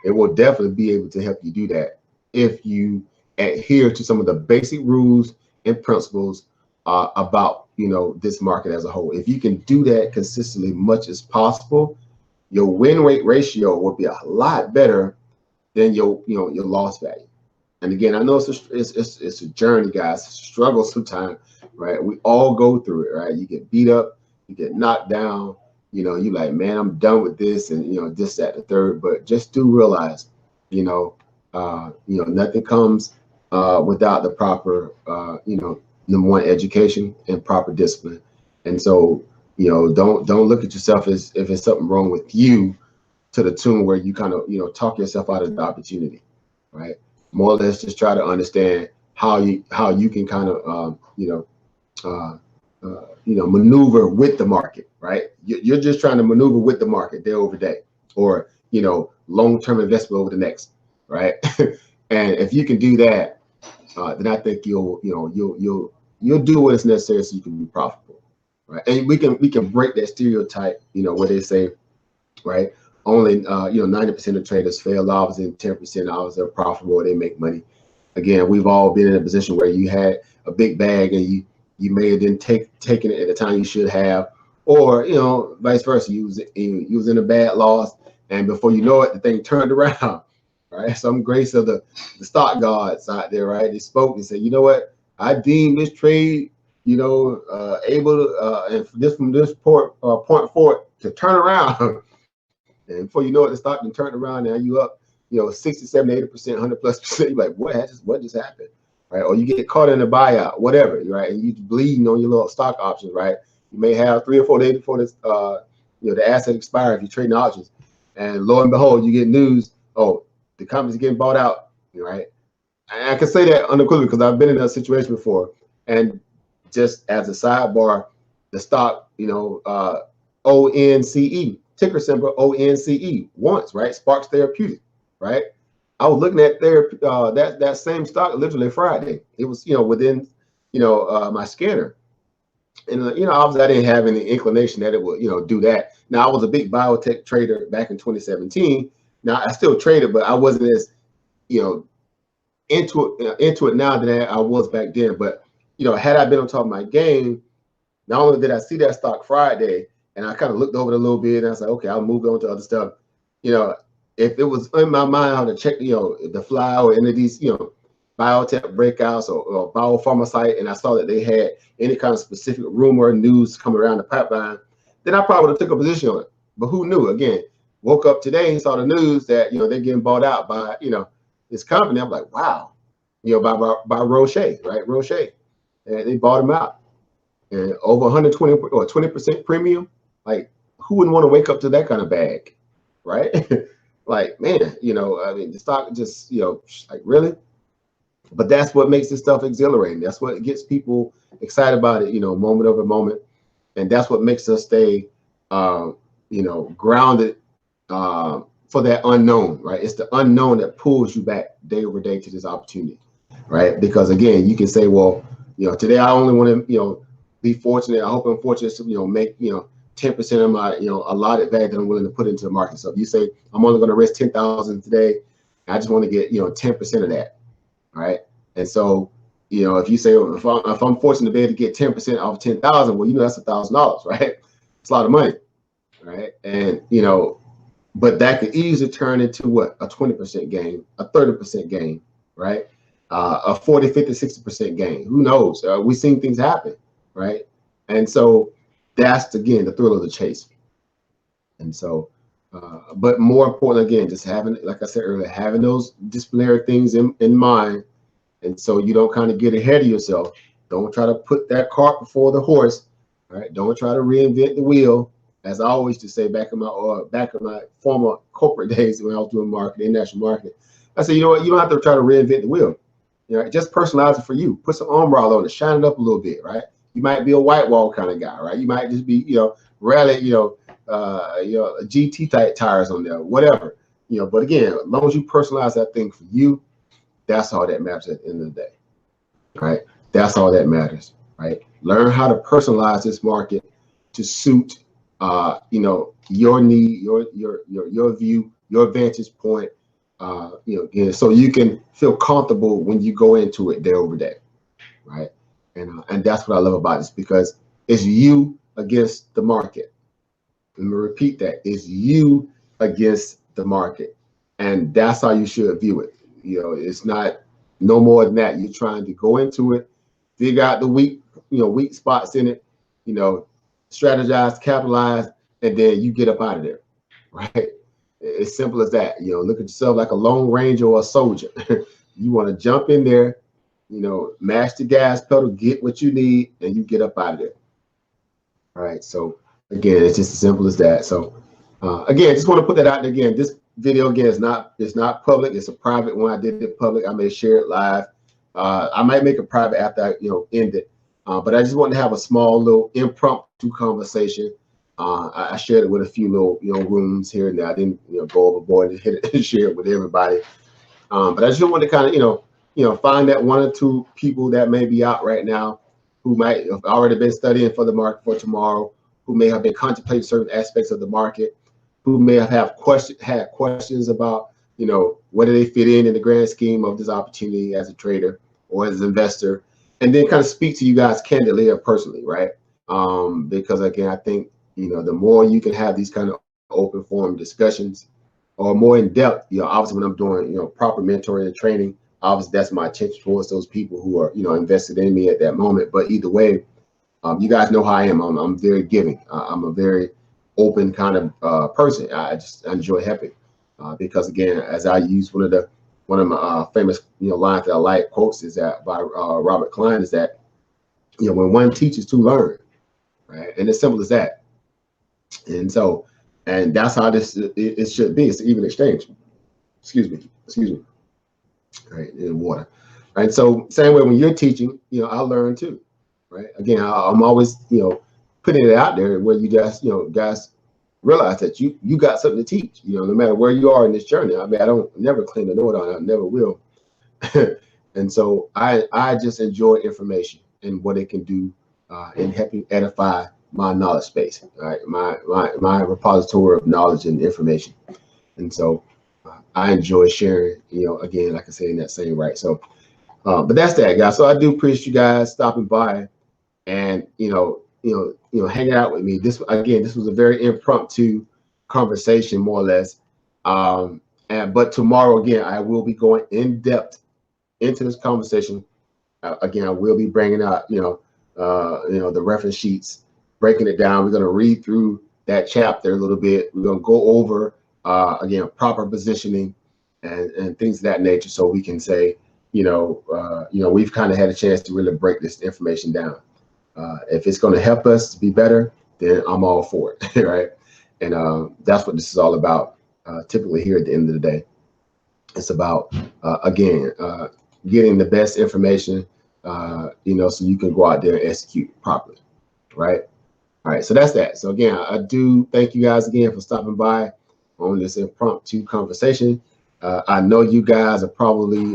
It will definitely be able to help you do that if you adhere to some of the basic rules and principles about, you know, this market as a whole. If you can do that consistently much as possible, your win rate ratio will be a lot better than your, you know, your loss value. And again, I know it's a journey, guys. It's a struggle sometimes, right? We all go through it, right? You get beat up, you get knocked down, you know, you like, man, I'm done with this, and you know, this, that, the third. But just do realize, you know, nothing comes without the proper, you know, number one, education and proper discipline. And so, you know, don't look at yourself as if it's something wrong with you, to the tune where you kind of, you know, talk yourself out of the opportunity, right? More or less, just try to understand how you can kind of, maneuver with the market, right? You're just trying to maneuver with the market day over day, or, you know, long-term investment over the next, right? And if you can do that, then I think you'll do what is necessary so you can be profitable, right? And we can break that stereotype, you know, where they say, right, only 90% of traders fail, obviously, and 10% obviously are profitable, they make money. Again, we've all been in a position where you had a big bag and you may have been taken it at the time you should have, or, you know, vice versa. You was in a bad loss, and before you know it, the thing turned around, right? Some grace of the stock gods out there, right? They spoke and said, you know what, I deem this trade, you know, able to, and from this point forward to turn around. And before you know it, the stock can turn around. Now you up, you know, 60, 70, 80%, 100+%. You're like, what just happened, right? Or you get caught in a buyout, whatever, right? And you bleeding on your little stock options, right? You may have 3 or 4 days before this, the asset expires if you're trading options, and lo and behold, you get news, oh, the company's getting bought out, right? And I can say that unequivocally because I've been in that situation before. And just as a sidebar, the stock, you know, ONCE, ticker symbol ONCE, once, right? Sparks Therapeutic, right? I was looking at that same stock literally Friday. It was, you know, within, you know, my scanner. And, you know, obviously I didn't have any inclination that it would, you know, do that. Now, I was a big biotech trader back in 2017. Now, I still traded, but I wasn't as, you know, into it now than I was back then. But, you know, had I been on top of my game, not only did I see that stock Friday, and I kind of looked over it a little bit, and I was like, okay, I'll move on to other stuff. You know, if it was in my mind how to check, you know, the fly or any of these, you know, biotech breakouts or biopharma site, and I saw that they had any kind of specific rumor news coming around the pipeline, then I probably would have took a position on it. But who knew? Again, woke up today and saw the news that, you know, they're getting bought out by, you know, this company. I'm like, wow, you know, by Roche, right? Roche, and they bought them out, and over 120 or 20% premium. Like, who wouldn't want to wake up to that kind of bag, right? Like, man, you know, I mean, the stock just, you know, like, really? But that's what makes this stuff exhilarating. That's what gets people excited about it, you know, moment over moment. And that's what makes us stay, you know, grounded for that unknown, right? It's the unknown that pulls you back day over day to this opportunity, right? Because again, you can say, well, you know, today I only want to, you know, be fortunate. I hope I'm fortunate to, you know, make, you know, 10% of my, you know, allotted value that I'm willing to put into the market. So if you say I'm only going to risk 10,000 today, I just want to get, you know, 10% of that, right? And so, you know, if you say, if I'm fortunate to be able to get 10% off 10,000, well, you know, that's $1,000, right? It's a lot of money, right? And, you know, but that could easily turn into what? A 20% gain, a 30% gain, right? A 40, 50, 60% gain. Who knows? We've seen things happen, right? And so that's, again, the thrill of the chase. And so, but more important, again, just having, like I said earlier, having those disciplinary things in mind. And so you don't kind of get ahead of yourself. Don't try to put that cart before the horse, right? Don't try to reinvent the wheel. As I always used to say back in my former corporate days when I was doing marketing, international marketing, I said, you know what, you don't have to try to reinvent the wheel. You know, just personalize it for you. Put some umbrella on it, shine it up a little bit, right? You might be a white wall kind of guy, right? You might just be, you know, rarely, you know, GT type tires on there, whatever, but again, as long as you personalize that thing for you, that's all that matters at the end of the day, right? That's all that matters, right? Learn how to personalize this market to suit, your need, your view, your vantage point, again, so you can feel comfortable when you go into it day over day, right? And that's what I love about this, because it's you against the market. Let me repeat that. It's you against the market. And that's how you should view it. It's not no more than that. You're trying to go into it, figure out the weak spots in it, strategize, capitalize, and then you get up out of there, right? It's simple as that. Look at yourself like a Lone Ranger or a soldier. You want to jump in there, mash the gas pedal, get what you need, and you get up out of there. All right. So again, it's just as simple as that. So again, just want to put that out there again. This video again is not public. It's a private one. I did it public. I may share it live. I might make it private after I end it. But I just wanted to have a small little impromptu conversation. I shared it with a few little rooms here and there. I didn't go overboard and hit it and share it with everybody. But I just wanted to kind of find that one or two people that may be out right now who might have already been studying for the market for tomorrow, who may have been contemplating certain aspects of the market, who may have had questions about where do they fit in the grand scheme of this opportunity as a trader or as an investor, and then kind of speak to you guys candidly or personally, right? Because again, I think the more you can have these kind of open forum discussions or more in depth, obviously when I'm doing proper mentoring and training, obviously that's my attention towards those people who are invested in me at that moment. But either way, you guys know how I am. I'm very giving. I'm a very open kind of person. I enjoy helping because again, as I use one of my famous lines that I like, quotes, is that by Robert Klein, is that when one teaches to learn, right? And it's simple as that. And so, and that's how it should be. It's an even exchange. Excuse me. Right, in water. Right. So same way when you're teaching, I learn too. Right. Again, I'm always putting it out there where you guys realize that you got something to teach. No matter where you are in this journey. I mean, I don't never claim to know it on. I never will. And so I just enjoy information and what it can do in helping edify my knowledge space. Right. My repository of knowledge and information. And so I enjoy sharing, again, like I say, in that same right. So, but that's that, guys. So I do appreciate you guys stopping by and, hanging out with me. This was a very impromptu conversation, more or less. But tomorrow, again, I will be going in depth into this conversation. Again, I will be bringing out, the reference sheets, breaking it down. We're going to read through that chapter a little bit. We're going to go over again, proper positioning and things of that nature, so we can say, we've kind of had a chance to really break this information down. If it's going to help us to be better, then I'm all for it, right? And that's what this is all about. Typically, here at the end of the day, it's about again getting the best information, so you can go out there and execute properly, right? All right, so that's that. So again, I do thank you guys again for stopping by on this impromptu conversation. I know you guys are probably,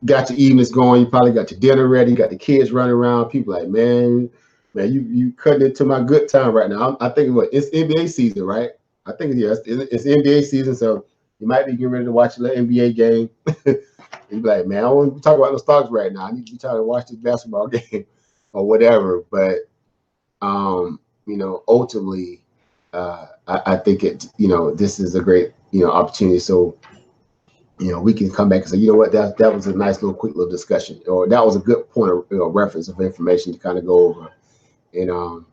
got your evenings going. You probably got your dinner ready. You got the kids running around. People like, man, you cutting into my good time right now. I think it's NBA season, right? I think yes, it's NBA season, so you might be getting ready to watch the NBA game. You be like, man, I don't want to talk about the stocks right now. I need to be trying to watch this basketball game or whatever. But ultimately, I think this is a great, opportunity. So, we can come back and say, you know what, that was a nice little quick little discussion, or that was a good point of reference of information to kind of go over. And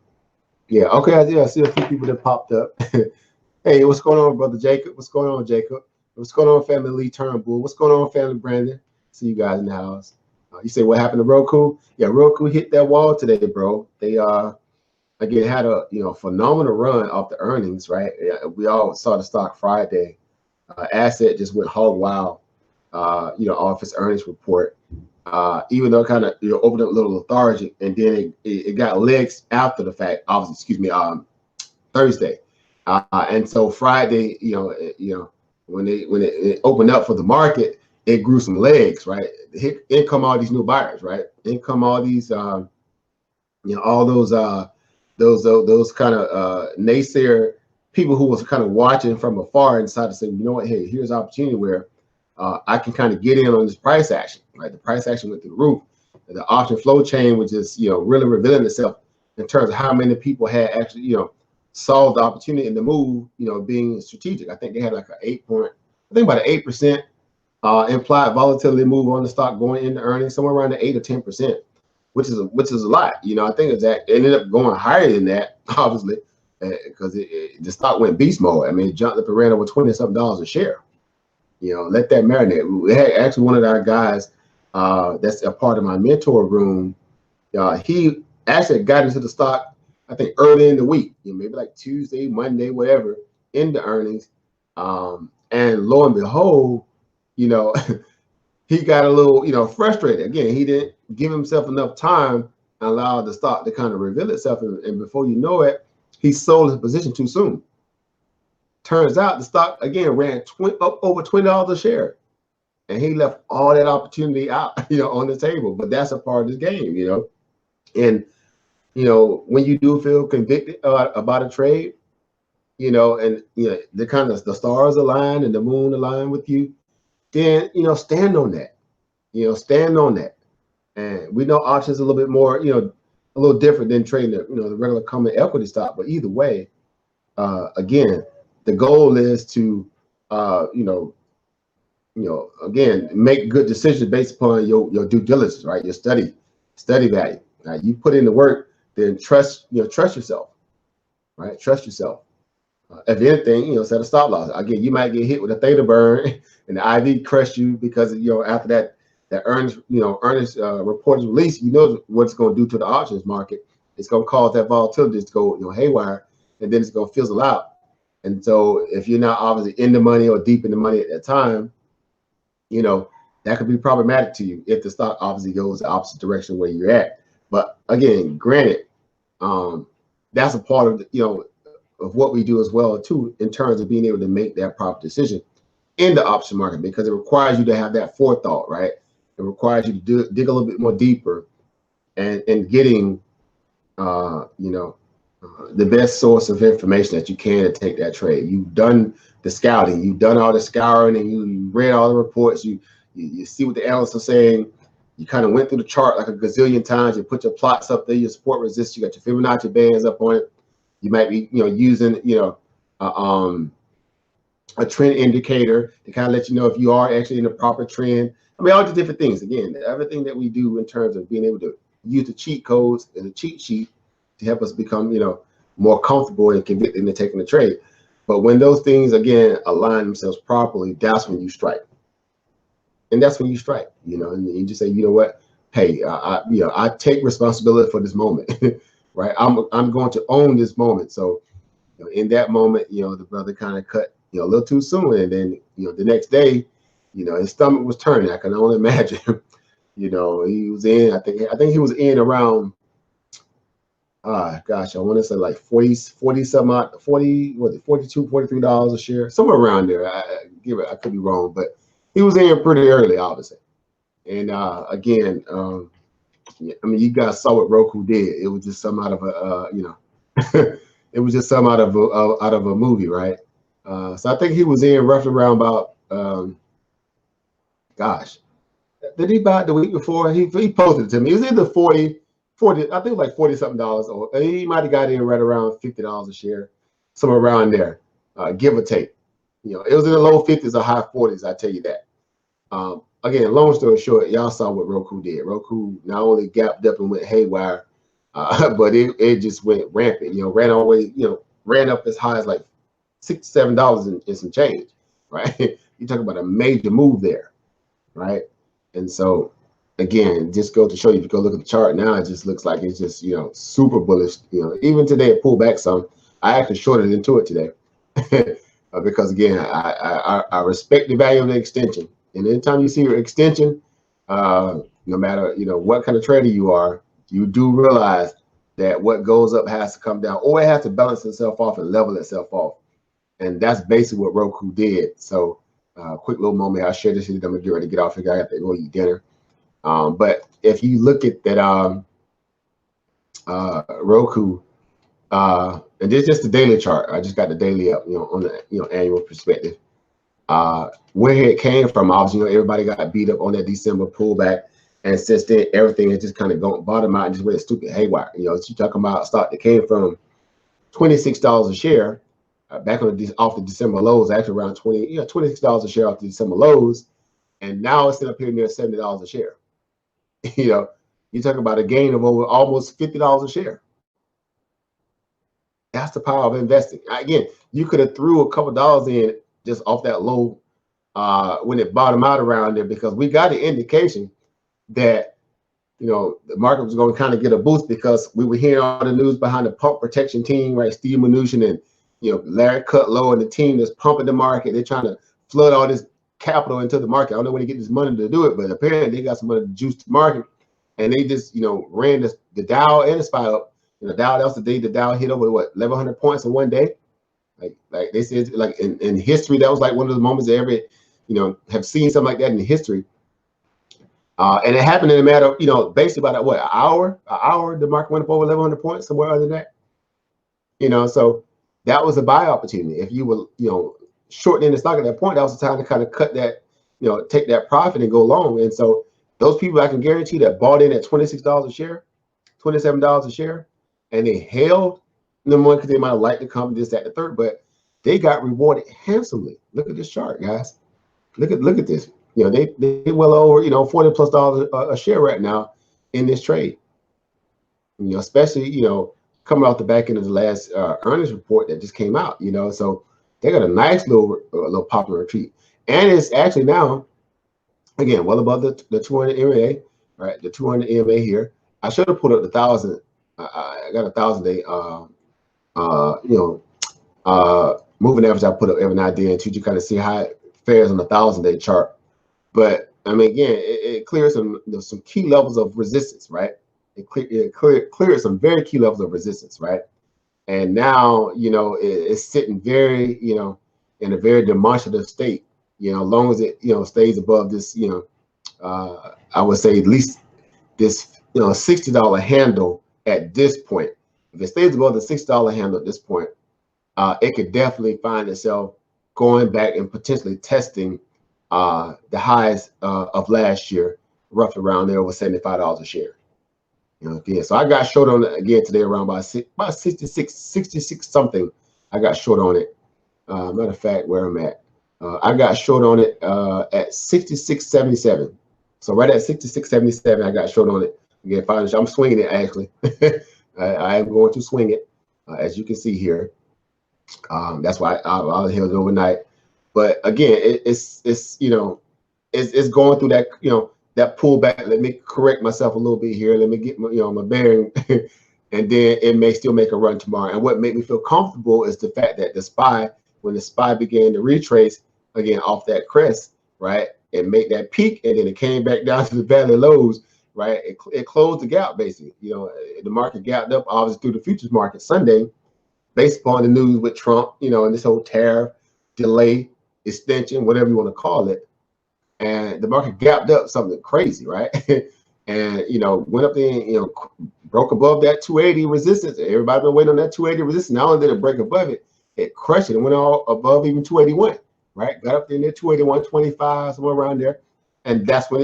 yeah, okay, I see a few people that popped up. Hey, what's going on, brother Jacob? What's going on, Jacob? What's going on, family Lee Turnbull? What's going on, family Brandon? See you guys in the house. You say what happened to Roku? Yeah, Roku hit that wall today, bro. They again had a phenomenal run off the earnings, right? We all saw the stock Friday. Asset just went hog wild, off its earnings report. even though it kind of opened up a little lethargic, and then it got legs after the fact. Obviously, excuse me, Thursday, and so Friday, when it opened up for the market, it grew some legs, right? In come all these new buyers, right? In come all these, all those kind of naysayer people who was kind of watching from afar and decided to say, you know what, hey, here's an opportunity where I can kind of get in on this price action, right? The price action went through the roof. The option flow chain was just, really revealing itself in terms of how many people had actually, saw the opportunity in the move, being strategic. I think they had like about an 8% implied volatility move on the stock going into earnings, somewhere around the 8 or 10%, which is a lot. I think it ended up going higher than that, obviously, because the stock went beast mode. I mean, it jumped up and ran over $20-something a share. Let that marinate. We had actually one of our guys that's a part of my mentor room. He actually got into the stock, I think, early in the week, maybe like Tuesday, Monday, whatever, into earnings. And lo and behold, he got a little, frustrated. Again, he didn't give himself enough time and allow the stock to kind of reveal itself. And before you know it, he sold his position too soon. Turns out the stock again ran up over $20 a share, and he left all that opportunity out, on the table. But that's a part of this game, And when you do feel convicted about a trade, and the kind of the stars align and the moon align with you, then stand on that. Stand on that. And we know options a little bit more, a little different than trading the regular common equity stock. But either way, again, the goal is to again, make good decisions based upon your due diligence, right? Your study value. Now, you put in the work, then trust yourself, right? Trust yourself. If anything, set a stop loss. Again, you might get hit with a theta burn and the IV crush you because after that earnings report is released, what it's going to do to the options market. It's going to cause that volatility to go haywire, and then it's going to fizzle out. And so if you're not obviously in the money or deep in the money at that time, that could be problematic to you if the stock obviously goes the opposite direction where you're at. But again, granted, that's a part of of what we do as well too, in terms of being able to make that proper decision in the option market, because it requires you to have that forethought, right? It requires you to dig a little bit more deeper and getting the best source of information that you can to take that trade. You've done the scouting, you've done all the scouring, and you read all the reports. You see what the analysts are saying. You kind of went through the chart like a gazillion times. You put your plots up there, your support resist. You got your Fibonacci bands up on it. You might be using a trend indicator to kind of let you know if you are actually in the proper trend. I mean, all the different things. Again, everything that we do in terms of being able to use the cheat codes and the cheat sheet to help us become, more comfortable and convicted in taking the trade. But when those things, again, align themselves properly, that's when you strike. And that's when you strike, and you just say, you know what, hey, I take responsibility for this moment, right? I'm going to own this moment. So, in that moment, the brother kind of cut, a little too soon. And then, the next day, his stomach was turning. I can only imagine, he was in, I think he was in around, gosh, I want to say like 40 some odd, 40, was it $42, $43 a share, somewhere around there. I could be wrong, but he was in pretty early, obviously. And again, I mean, you guys saw what Roku did. It was just some out of a, it was just some out of a movie, right? So I think he was in roughly around about, gosh, did he buy it the week before? He posted it to me. It was either 40, I think like $40-something, or he might have got in right around $50 a share, somewhere around there, give or take. It was in the low 50s or high 40s, I tell you that. Again, long story short, y'all saw what Roku did. Roku not only gapped up and went haywire, but it just went rampant. Ran all the way, ran up as high as like $6, $7 and some change, right? You talk about a major move there, right? And so, again, just go to show you, if you go look at the chart now, it just looks like it's just, super bullish. Even today it pulled back some. I actually shorted into it today because, again, I respect the value of the extension. And anytime you see your extension, no matter, what kind of trader you are, you do realize that what goes up has to come down, or it has to balance itself off and level itself off. And that's basically what Roku did. So quick little moment, I'll share this with you. I'm gonna get ready to get off here. I got to go eat dinner. But if you look at that Roku, and this is just the daily chart. I just got the daily up, on the annual perspective. Where it came from, obviously, everybody got beat up on that December pullback, and since then everything has just kind of gone bottom out and just went stupid haywire. You're talking about a stock that came from $26 a share back on off the December lows, actually around $26 a share off the December lows, and now it's up here near $70 a share. You're talking about a gain of over almost $50 a share. That's the power of investing. Again, you could have threw a couple dollars in just off that low when it bottomed out around there, because we got an indication that the market was going to kind of get a boost, because we were hearing all the news behind the pump protection team, right? Steve Mnuchin and Larry Kudlow and the team that's pumping the market. They're trying to flood all this capital into the market. I don't know when they get this money to do it, but apparently they got some money to juice the market, and they just ran the Dow and the SPY up. The Dow, that was the day the Dow hit over 1,100 points in one day. Like they said, like in history, that was like one of the moments they ever have seen something like that in history. And it happened in a matter of basically about an hour the market went up over 1,100 points, somewhere other than that. So that was a buy opportunity. If you were shortening the stock at that point, that was the time to kind of cut that, take that profit and go long. And so those people, I can guarantee, that bought in at $26 a share, $27 a share, and they held number one because they might have liked the company, this, that, the third, but they got rewarded handsomely. Look at this chart, guys. Look at this. They well over $40+ a share right now in this trade. Especially coming off the back end of the last earnings report that just came out. So they got a nice little popular retreat, and it's actually now again well above the 200 EMA, right? The 200 EMA here. I should have put up the 1,000. I got a 1,000-day moving average I put up every now and then to kind of see how it fares on the 1,000-day chart. But I mean, again, it clears some key levels of resistance, right? It clears some very key levels of resistance, right? And now it's sitting very in a very demonstrative state. As long as it stays above this I would say at least this $60 handle at this point. If it stays above the $6 handle at this point, it could definitely find itself going back and potentially testing the highs of last year, roughly around there, over $75 a share. Again, so I got short on it again today around about 66 something. I got short on it. Matter of fact, where I'm at, I got short on it at 66.77. So right at 66.77, I got short on it. Again, finally, I'm swinging it actually. I am going to swing it, as you can see here. That's why I held it overnight. But again, it's going through that that pullback. Let me correct myself a little bit here. Let me get my bearing, and then it may still make a run tomorrow. And what made me feel comfortable is the fact that when the SPY began to retrace again off that crest, right, and make that peak, and then it came back down to the valley lows, right? It closed the gap basically. The market gapped up obviously through the futures market Sunday, based upon the news with Trump, and this whole tariff delay, extension, whatever you want to call it. And the market gapped up something crazy, right? And went up there and broke above that 280 resistance. Everybody been waiting on that 280 resistance. Not only did it break above it, it crushed it and went all above even 281, right? Got up there near 281.25, somewhere around there. And that's when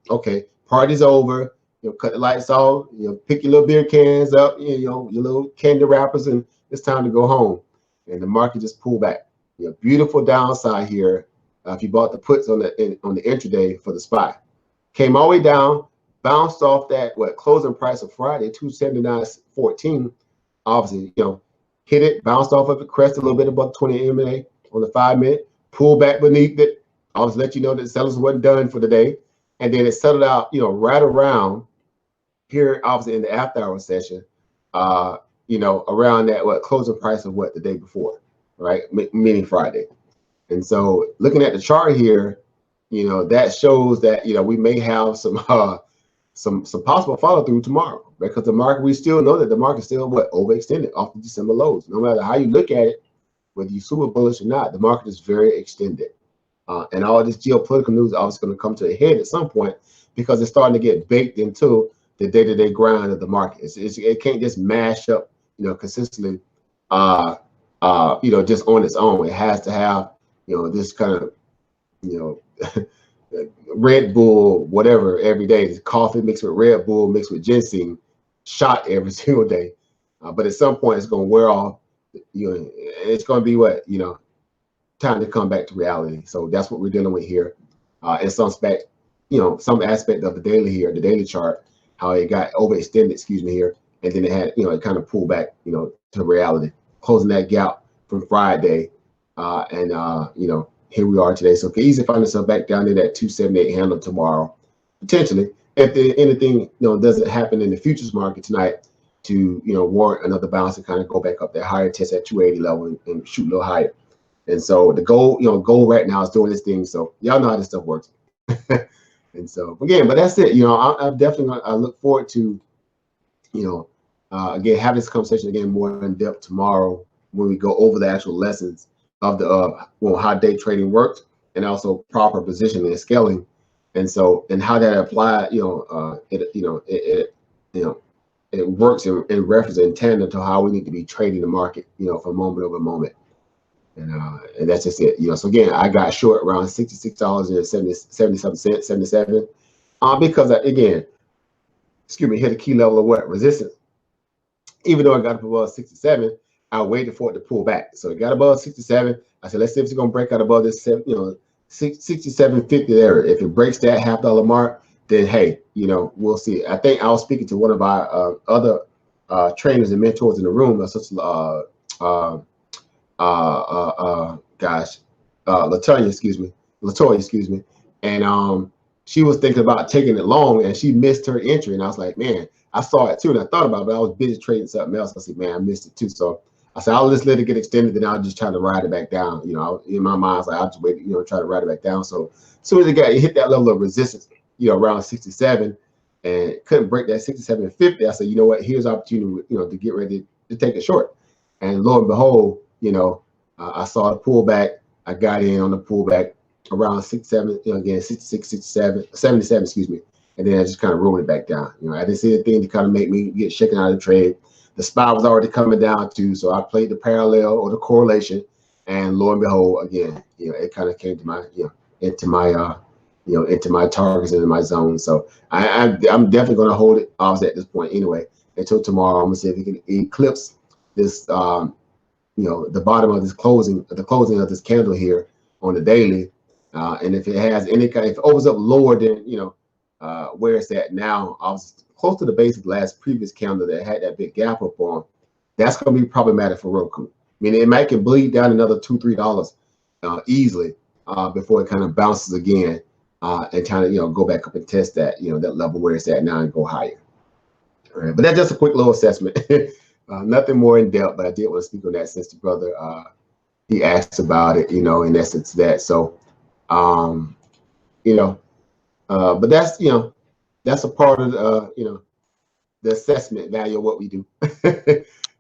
okay, party's over. Cut the lights off. Pick your little beer cans up. Your little candy wrappers, and it's time to go home. And the market just pulled back. Beautiful downside here. If you bought the puts on the intraday for the SPY, came all the way down, bounced off that closing price of Friday, 279.14. Obviously, hit it, bounced off of it, crest a little bit above 20 EMA on the 5-minute, pulled back beneath it. Obviously, let you know that sellers wasn't done for the day, and then it settled out, right around here, obviously in the after-hour session, around that closing price of the day before, right, meaning Friday. And so looking at the chart here, that shows that we may have some some possible follow through tomorrow, because the market, we still know that the market still overextended off the December lows. No matter how you look at it, whether you're super bullish or not, the market is very extended. And all this geopolitical news is obviously going to come to a head at some point, because it's starting to get baked into the day-to-day grind of the market. It can't just mash up, consistently, just on its own. It has to have, this kind of, Red Bull, whatever, every day. It's coffee mixed with Red Bull, mixed with ginseng, shot every single day. But at some point, it's going to wear off. It's going to be time to come back to reality. So that's what we're dealing with here. In some aspect, some aspect of the daily here, the daily chart, how it got overextended, here, and then it had, it kind of pulled back, to reality, closing that gap from Friday, and here we are today. So it can easily find itself back down in that 278 handle tomorrow, potentially, if anything doesn't happen in the futures market tonight to warrant another bounce and kind of go back up that higher, test at 280 level and shoot a little higher. And so the gold, gold right now is doing this thing. So y'all know how this stuff works. And so again, but that's it. I'm definitely I look forward to again having this conversation again more in depth tomorrow when we go over the actual lessons of the how day trading works, and also proper positioning and scaling, and how that applies. It works in reference in tandem to how we need to be trading the market, from moment over moment. And that's just it. So again, I got short around $66.77, 77, because again, hit a key level of what? Resistance. Even though I got up above 67, I waited for it to pull back. So it got above 67. I said, let's see if it's gonna break out above this 67.50 there. If it breaks that $50 mark, then hey, we'll see. I think I was speaking to one of our other trainers and mentors in the room, Latoya, and she was thinking about taking it long, and she missed her entry, and I was like, man, I saw it too, and I thought about it, but I was busy trading something else. I said, man, I missed it too. So I said, I'll just let it get extended, then I'll just try to ride it back down. In my mind, I was like, I'll just wait, try to ride it back down. So as soon as it hit that level of resistance, around 67, and couldn't break that 67.50, I said, you know what, here's opportunity, to get ready to take it short. And lo and behold, I saw the pullback. I got in on the pullback around 67, again, 66, 67, 77, and then I just kind of rolled it back down. I didn't see anything to kind of make me get shaken out of the trade. The SPY was already coming down too, so I played the parallel or the correlation, and lo and behold, again, it kind of came to my, into my targets and in my zone. So I'm definitely going to hold it off at this point anyway until tomorrow. I'm gonna see if it can eclipse this, the bottom of this closing, the closing of this candle here on the daily, and if it has any kind, if it opens up lower than where it's at now, I was close to the base of the previous candle that had that big gap up on, that's going to be problematic for Roku. I mean, it might can bleed down another $2-3 easily before it kind of bounces again and kind of go back up and test that that level where it's at now and go higher. All right, but that's just a quick little assessment. Nothing more in depth, but I did want to speak on that since the brother he asked about it, in essence that. So but that's that's a part of the the assessment value of what we do.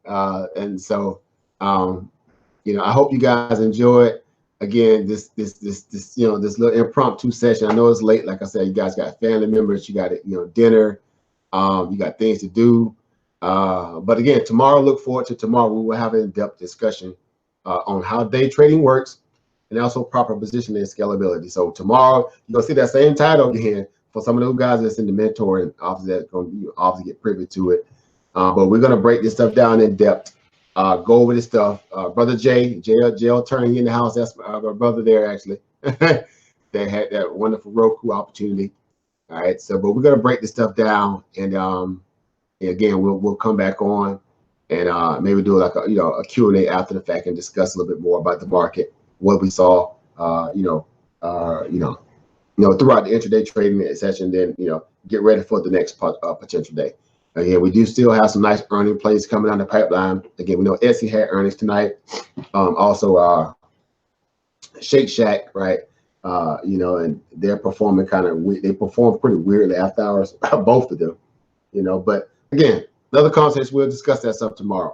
And so I hope you guys enjoy it. Again, this little impromptu session. I know it's late, like I said, you guys got family members, you got dinner, you got things to do. But again, tomorrow, look forward to tomorrow. We will have an in-depth discussion on how day trading works, and also proper positioning and scalability. So tomorrow, you're gonna see that same title again for some of those guys that's in the mentor, and obviously that's gonna obviously get privy to it. But we're gonna break this stuff down in depth, go over this stuff. Brother JL turning in the house. That's our brother there actually. They had that wonderful Roku opportunity. All right, so but we're gonna break this stuff down, and again we'll come back on and maybe do like a Q&A after the fact and discuss a little bit more about the market, what we saw, throughout the intraday trading session. Then get ready for the next potential day. Again, we do still have some nice earning plays coming down the pipeline. Again, we know Etsy had earnings tonight. Also, Shake Shack, right? You know, and they're performing they perform pretty weirdly after hours, both of them, you know. But again, another conversation, we'll discuss that stuff tomorrow.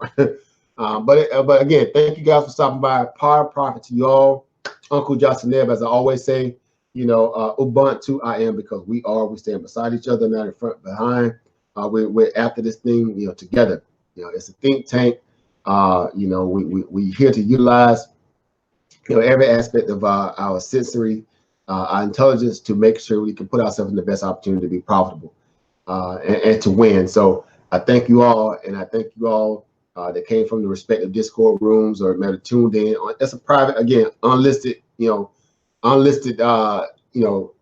But again, thank you guys for stopping by. Power and profit to you all. Uncle Johnson Neb, as I always say, you know, Ubuntu I am, because we stand beside each other, not in front, behind. We're after this thing, you know, together. You know, it's a think tank. You know, we here to utilize, you know, every aspect of our sensory, our intelligence, to make sure we can put ourselves in the best opportunity to be profitable and to win. So I thank you all, and I thank you all that came from the respective Discord rooms or maybe tuned in. That's a private, again, unlisted, unlisted, you know,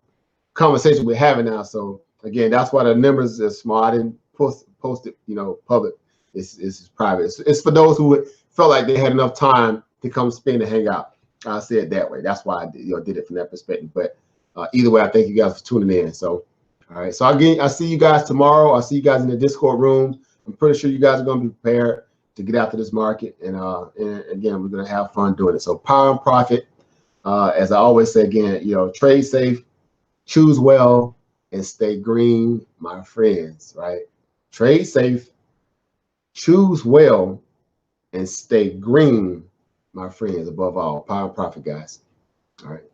conversation we're having now. So again, that's why the numbers are small. I didn't post it, you know, public. It's private. It's for those who felt like they had enough time to come spend and hang out. I say it that way. That's why I did it from that perspective. But either way, I thank you guys for tuning in. So, all right. So again, I see you guys tomorrow. I'll see you guys in the Discord room. I'm pretty sure you guys are going to be prepared to get after this market. And again, we're going to have fun doing it. So power and profit. As I always say, again, you know, trade safe, choose well, and stay green, my friends, right? Trade safe, choose well, and stay green, my friends, above all. Power and profit, guys. All right.